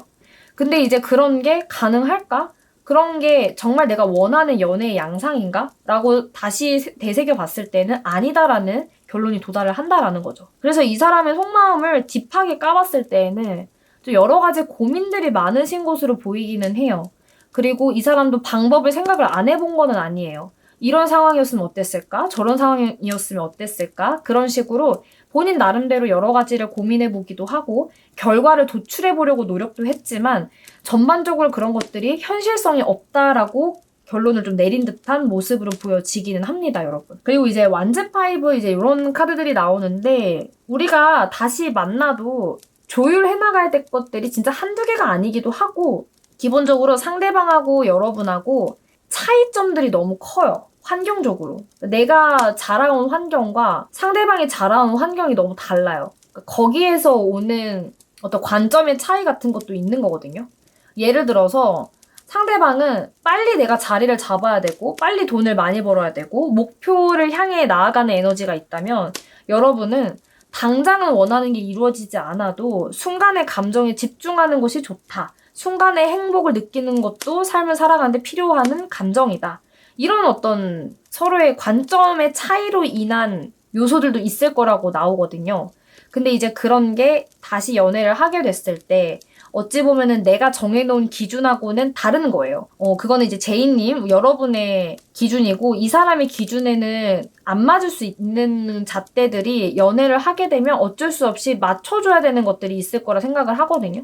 A: 근데 이제 그런 게 가능할까? 그런 게 정말 내가 원하는 연애의 양상인가? 라고 다시 되새겨 봤을 때는 아니다라는 결론이 도달을 한다라는 거죠. 그래서 이 사람의 속마음을 딥하게 까봤을 때에는 또 여러 가지 고민들이 많으신 것으로 보이기는 해요. 그리고 이 사람도 방법을 생각을 안 해본 거는 아니에요. 이런 상황이었으면 어땠을까? 저런 상황이었으면 어땠을까? 그런 식으로 본인 나름대로 여러 가지를 고민해 보기도 하고 결과를 도출해 보려고 노력도 했지만 전반적으로 그런 것들이 현실성이 없다라고 결론을 좀 내린 듯한 모습으로 보여지기는 합니다, 여러분. 그리고 이제 완즈5 이제 이런 카드들이 나오는데 우리가 다시 만나도 조율해 나가야 될 것들이 진짜 한두 개가 아니기도 하고 기본적으로 상대방하고 여러분하고 차이점들이 너무 커요. 환경적으로. 내가 자라온 환경과 상대방이 자라온 환경이 너무 달라요. 거기에서 오는 어떤 관점의 차이 같은 것도 있는 거거든요. 예를 들어서 상대방은 빨리 내가 자리를 잡아야 되고 빨리 돈을 많이 벌어야 되고 목표를 향해 나아가는 에너지가 있다면 여러분은 당장은 원하는 게 이루어지지 않아도 순간의 감정에 집중하는 것이 좋다. 순간의 행복을 느끼는 것도 삶을 살아가는데 필요한 감정이다. 이런 어떤 서로의 관점의 차이로 인한 요소들도 있을 거라고 나오거든요. 근데 이제 그런 게 다시 연애를 하게 됐을 때 어찌 보면은 내가 정해놓은 기준하고는 다른 거예요. 그거는 이제 제이님, 여러분의 기준이고 이 사람의 기준에는 안 맞을 수 있는 잣대들이 연애를 하게 되면 어쩔 수 없이 맞춰줘야 되는 것들이 있을 거라 생각을 하거든요.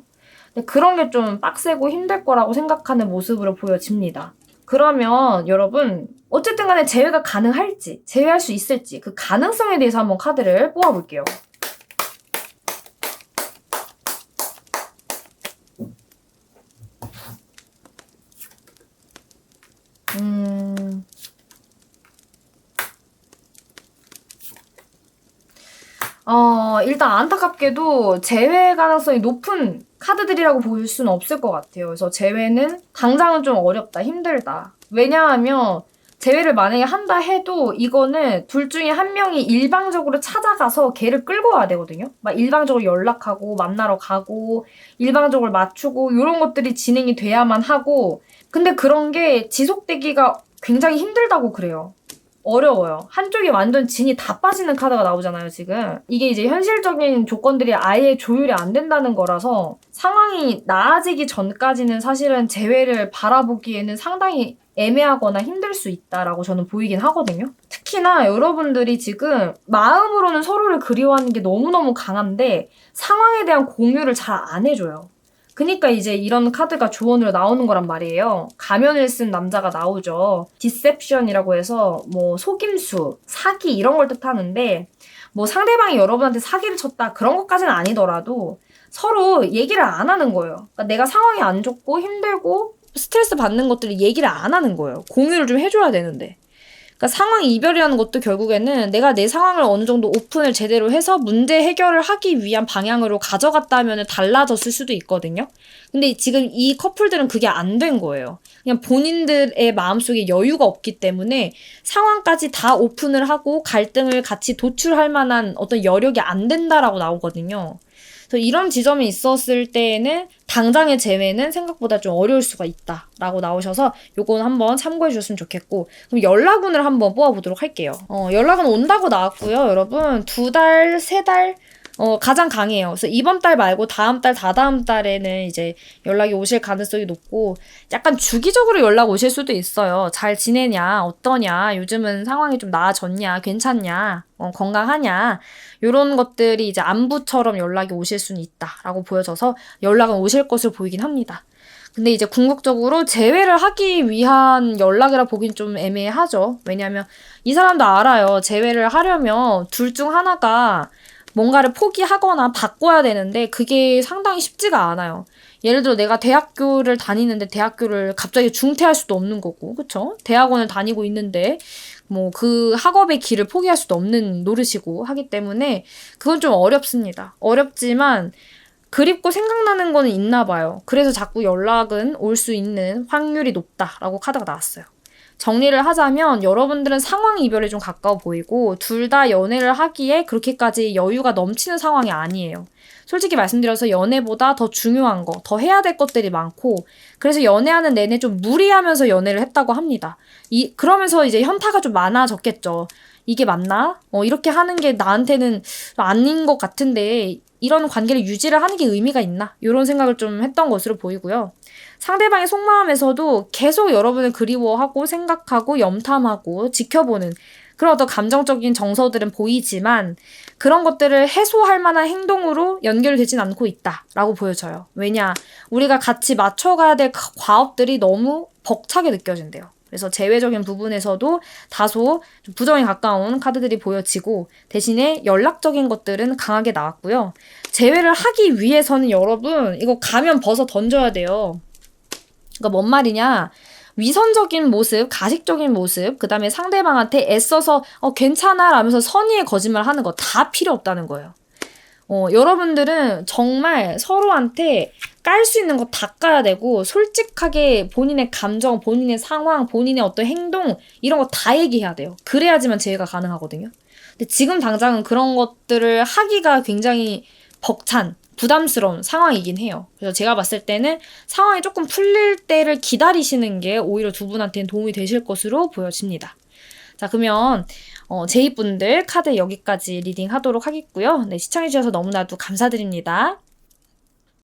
A: 근데 그런 게 좀 빡세고 힘들 거라고 생각하는 모습으로 보여집니다. 그러면 여러분 어쨌든 간에 재회가 가능할지, 재회할 수 있을지 그 가능성에 대해서 한번 카드를 뽑아볼게요. 일단 안타깝게도 재회 가능성이 높은 카드들이라고 볼 수는 없을 것 같아요. 그래서 재회는 당장은 좀 어렵다, 힘들다. 왜냐하면 재회를 만약에 한다 해도 이거는 둘 중에 한 명이 일방적으로 찾아가서 걔를 끌고 와야 되거든요. 막 일방적으로 연락하고 만나러 가고 일방적으로 맞추고 이런 것들이 진행이 돼야만 하고 근데 그런 게 지속되기가 굉장히 힘들다고 그래요. 어려워요. 한쪽이 완전 진이 다 빠지는 카드가 나오잖아요, 지금. 이게 이제 현실적인 조건들이 아예 조율이 안 된다는 거라서 상황이 나아지기 전까지는 사실은 재회를 바라보기에는 상당히 애매하거나 힘들 수 있다라고 저는 보이긴 하거든요. 특히나 여러분들이 지금 마음으로는 서로를 그리워하는 게 너무너무 강한데 상황에 대한 공유를 잘 안 해줘요. 그니까 이제 이런 카드가 조언으로 나오는 거란 말이에요. 가면을 쓴 남자가 나오죠. 디셉션이라고 해서 뭐 속임수, 사기 이런 걸 뜻하는데 뭐 상대방이 여러분한테 사기를 쳤다 그런 것까지는 아니더라도 서로 얘기를 안 하는 거예요. 그러니까 내가 상황이 안 좋고 힘들고 스트레스 받는 것들을 얘기를 안 하는 거예요. 공유를 좀 해줘야 되는데.
B: 그러니까 상황 이별이라는 것도 결국에는 내가 내 상황을 어느 정도 오픈을 제대로 해서 문제 해결을 하기 위한 방향으로 가져갔다면 달라졌을 수도 있거든요. 근데 지금 이 커플들은 그게 안 된 거예요. 그냥 본인들의 마음속에 여유가 없기 때문에 상황까지 다 오픈을 하고 갈등을 같이 도출할 만한 어떤 여력이 안 된다라고 나오거든요. 그래서 이런 지점이 있었을 때에는 당장의 재회는 생각보다 좀 어려울 수가 있다라고 나오셔서 요건 한번 참고해 주셨으면 좋겠고, 그럼 연락운을 한번 뽑아보도록 할게요. 연락은 온다고 나왔고요. 여러분 2달, 3달 가장 강해요. 그래서 이번 달 말고 다음 달, 다다음 달에는 이제 연락이 오실 가능성이 높고, 약간 주기적으로 연락 오실 수도 있어요. 잘 지내냐, 어떠냐, 요즘은 상황이 좀 나아졌냐, 괜찮냐, 건강하냐, 요런 것들이 이제 안부처럼 연락이 오실 수는 있다라고 보여져서 연락은 오실 것으로 보이긴 합니다. 근데 이제 궁극적으로 재회를 하기 위한 연락이라 보긴 좀 애매하죠. 왜냐하면 이 사람도 알아요. 재회를 하려면 둘 중 하나가 뭔가를 포기하거나 바꿔야 되는데 그게 상당히 쉽지가 않아요. 예를 들어 내가 대학교를 다니는데 대학교를 갑자기 중퇴할 수도 없는 거고, 그쵸? 대학원을 다니고 있는데 뭐 그 학업의 길을 포기할 수도 없는 노릇이고 하기 때문에 그건 좀 어렵습니다. 어렵지만 그립고 생각나는 거는 있나 봐요. 그래서 자꾸 연락은 올 수 있는 확률이 높다라고 카드가 나왔어요. 정리를 하자면 여러분들은 상황 이별에 좀 가까워 보이고 둘 다 연애를 하기에 그렇게까지 여유가 넘치는 상황이 아니에요. 솔직히 말씀드려서 연애보다 더 중요한 거, 더 해야 될 것들이 많고, 그래서 연애하는 내내 좀 무리하면서 연애를 했다고 합니다. 그러면서 이제 현타가 좀 많아졌겠죠. 이게 맞나? 이렇게 하는 게 나한테는 아닌 것 같은데 이런 관계를 유지를 하는 게 의미가 있나? 이런 생각을 좀 했던 것으로 보이고요. 상대방의 속마음에서도 계속 여러분을 그리워하고 생각하고 염탐하고 지켜보는 그런 어떤 감정적인 정서들은 보이지만 그런 것들을 해소할 만한 행동으로 연결되진 않고 있다라고 보여져요. 왜냐? 우리가 같이 맞춰가야 될 과업들이 너무 벅차게 느껴진대요. 그래서 재회적인 부분에서도 다소 좀 부정에 가까운 카드들이 보여지고, 대신에 연락적인 것들은 강하게 나왔고요. 재회를 하기 위해서는 여러분 이거 가면 벗어 던져야 돼요. 그러니까 뭔 말이냐, 위선적인 모습, 가식적인 모습, 그 다음에 상대방한테 애써서 괜찮아 라면서 선의의 거짓말 하는 거 다 필요 없다는 거예요. 여러분들은 정말 서로한테 깔 수 있는 거 다 까야 되고, 솔직하게 본인의 감정, 본인의 상황, 본인의 어떤 행동 이런 거 다 얘기해야 돼요. 그래야지만 재회가 가능하거든요. 근데 지금 당장은 그런 것들을 하기가 굉장히 벅찬, 부담스러운 상황이긴 해요. 그래서 제가 봤을 때는 상황이 조금 풀릴 때를 기다리시는 게 오히려 두 분한테는 도움이 되실 것으로 보여집니다. 자, 그러면 제이분들 카드 여기까지 리딩 하도록 하겠고요. 네, 시청해주셔서 너무나도 감사드립니다.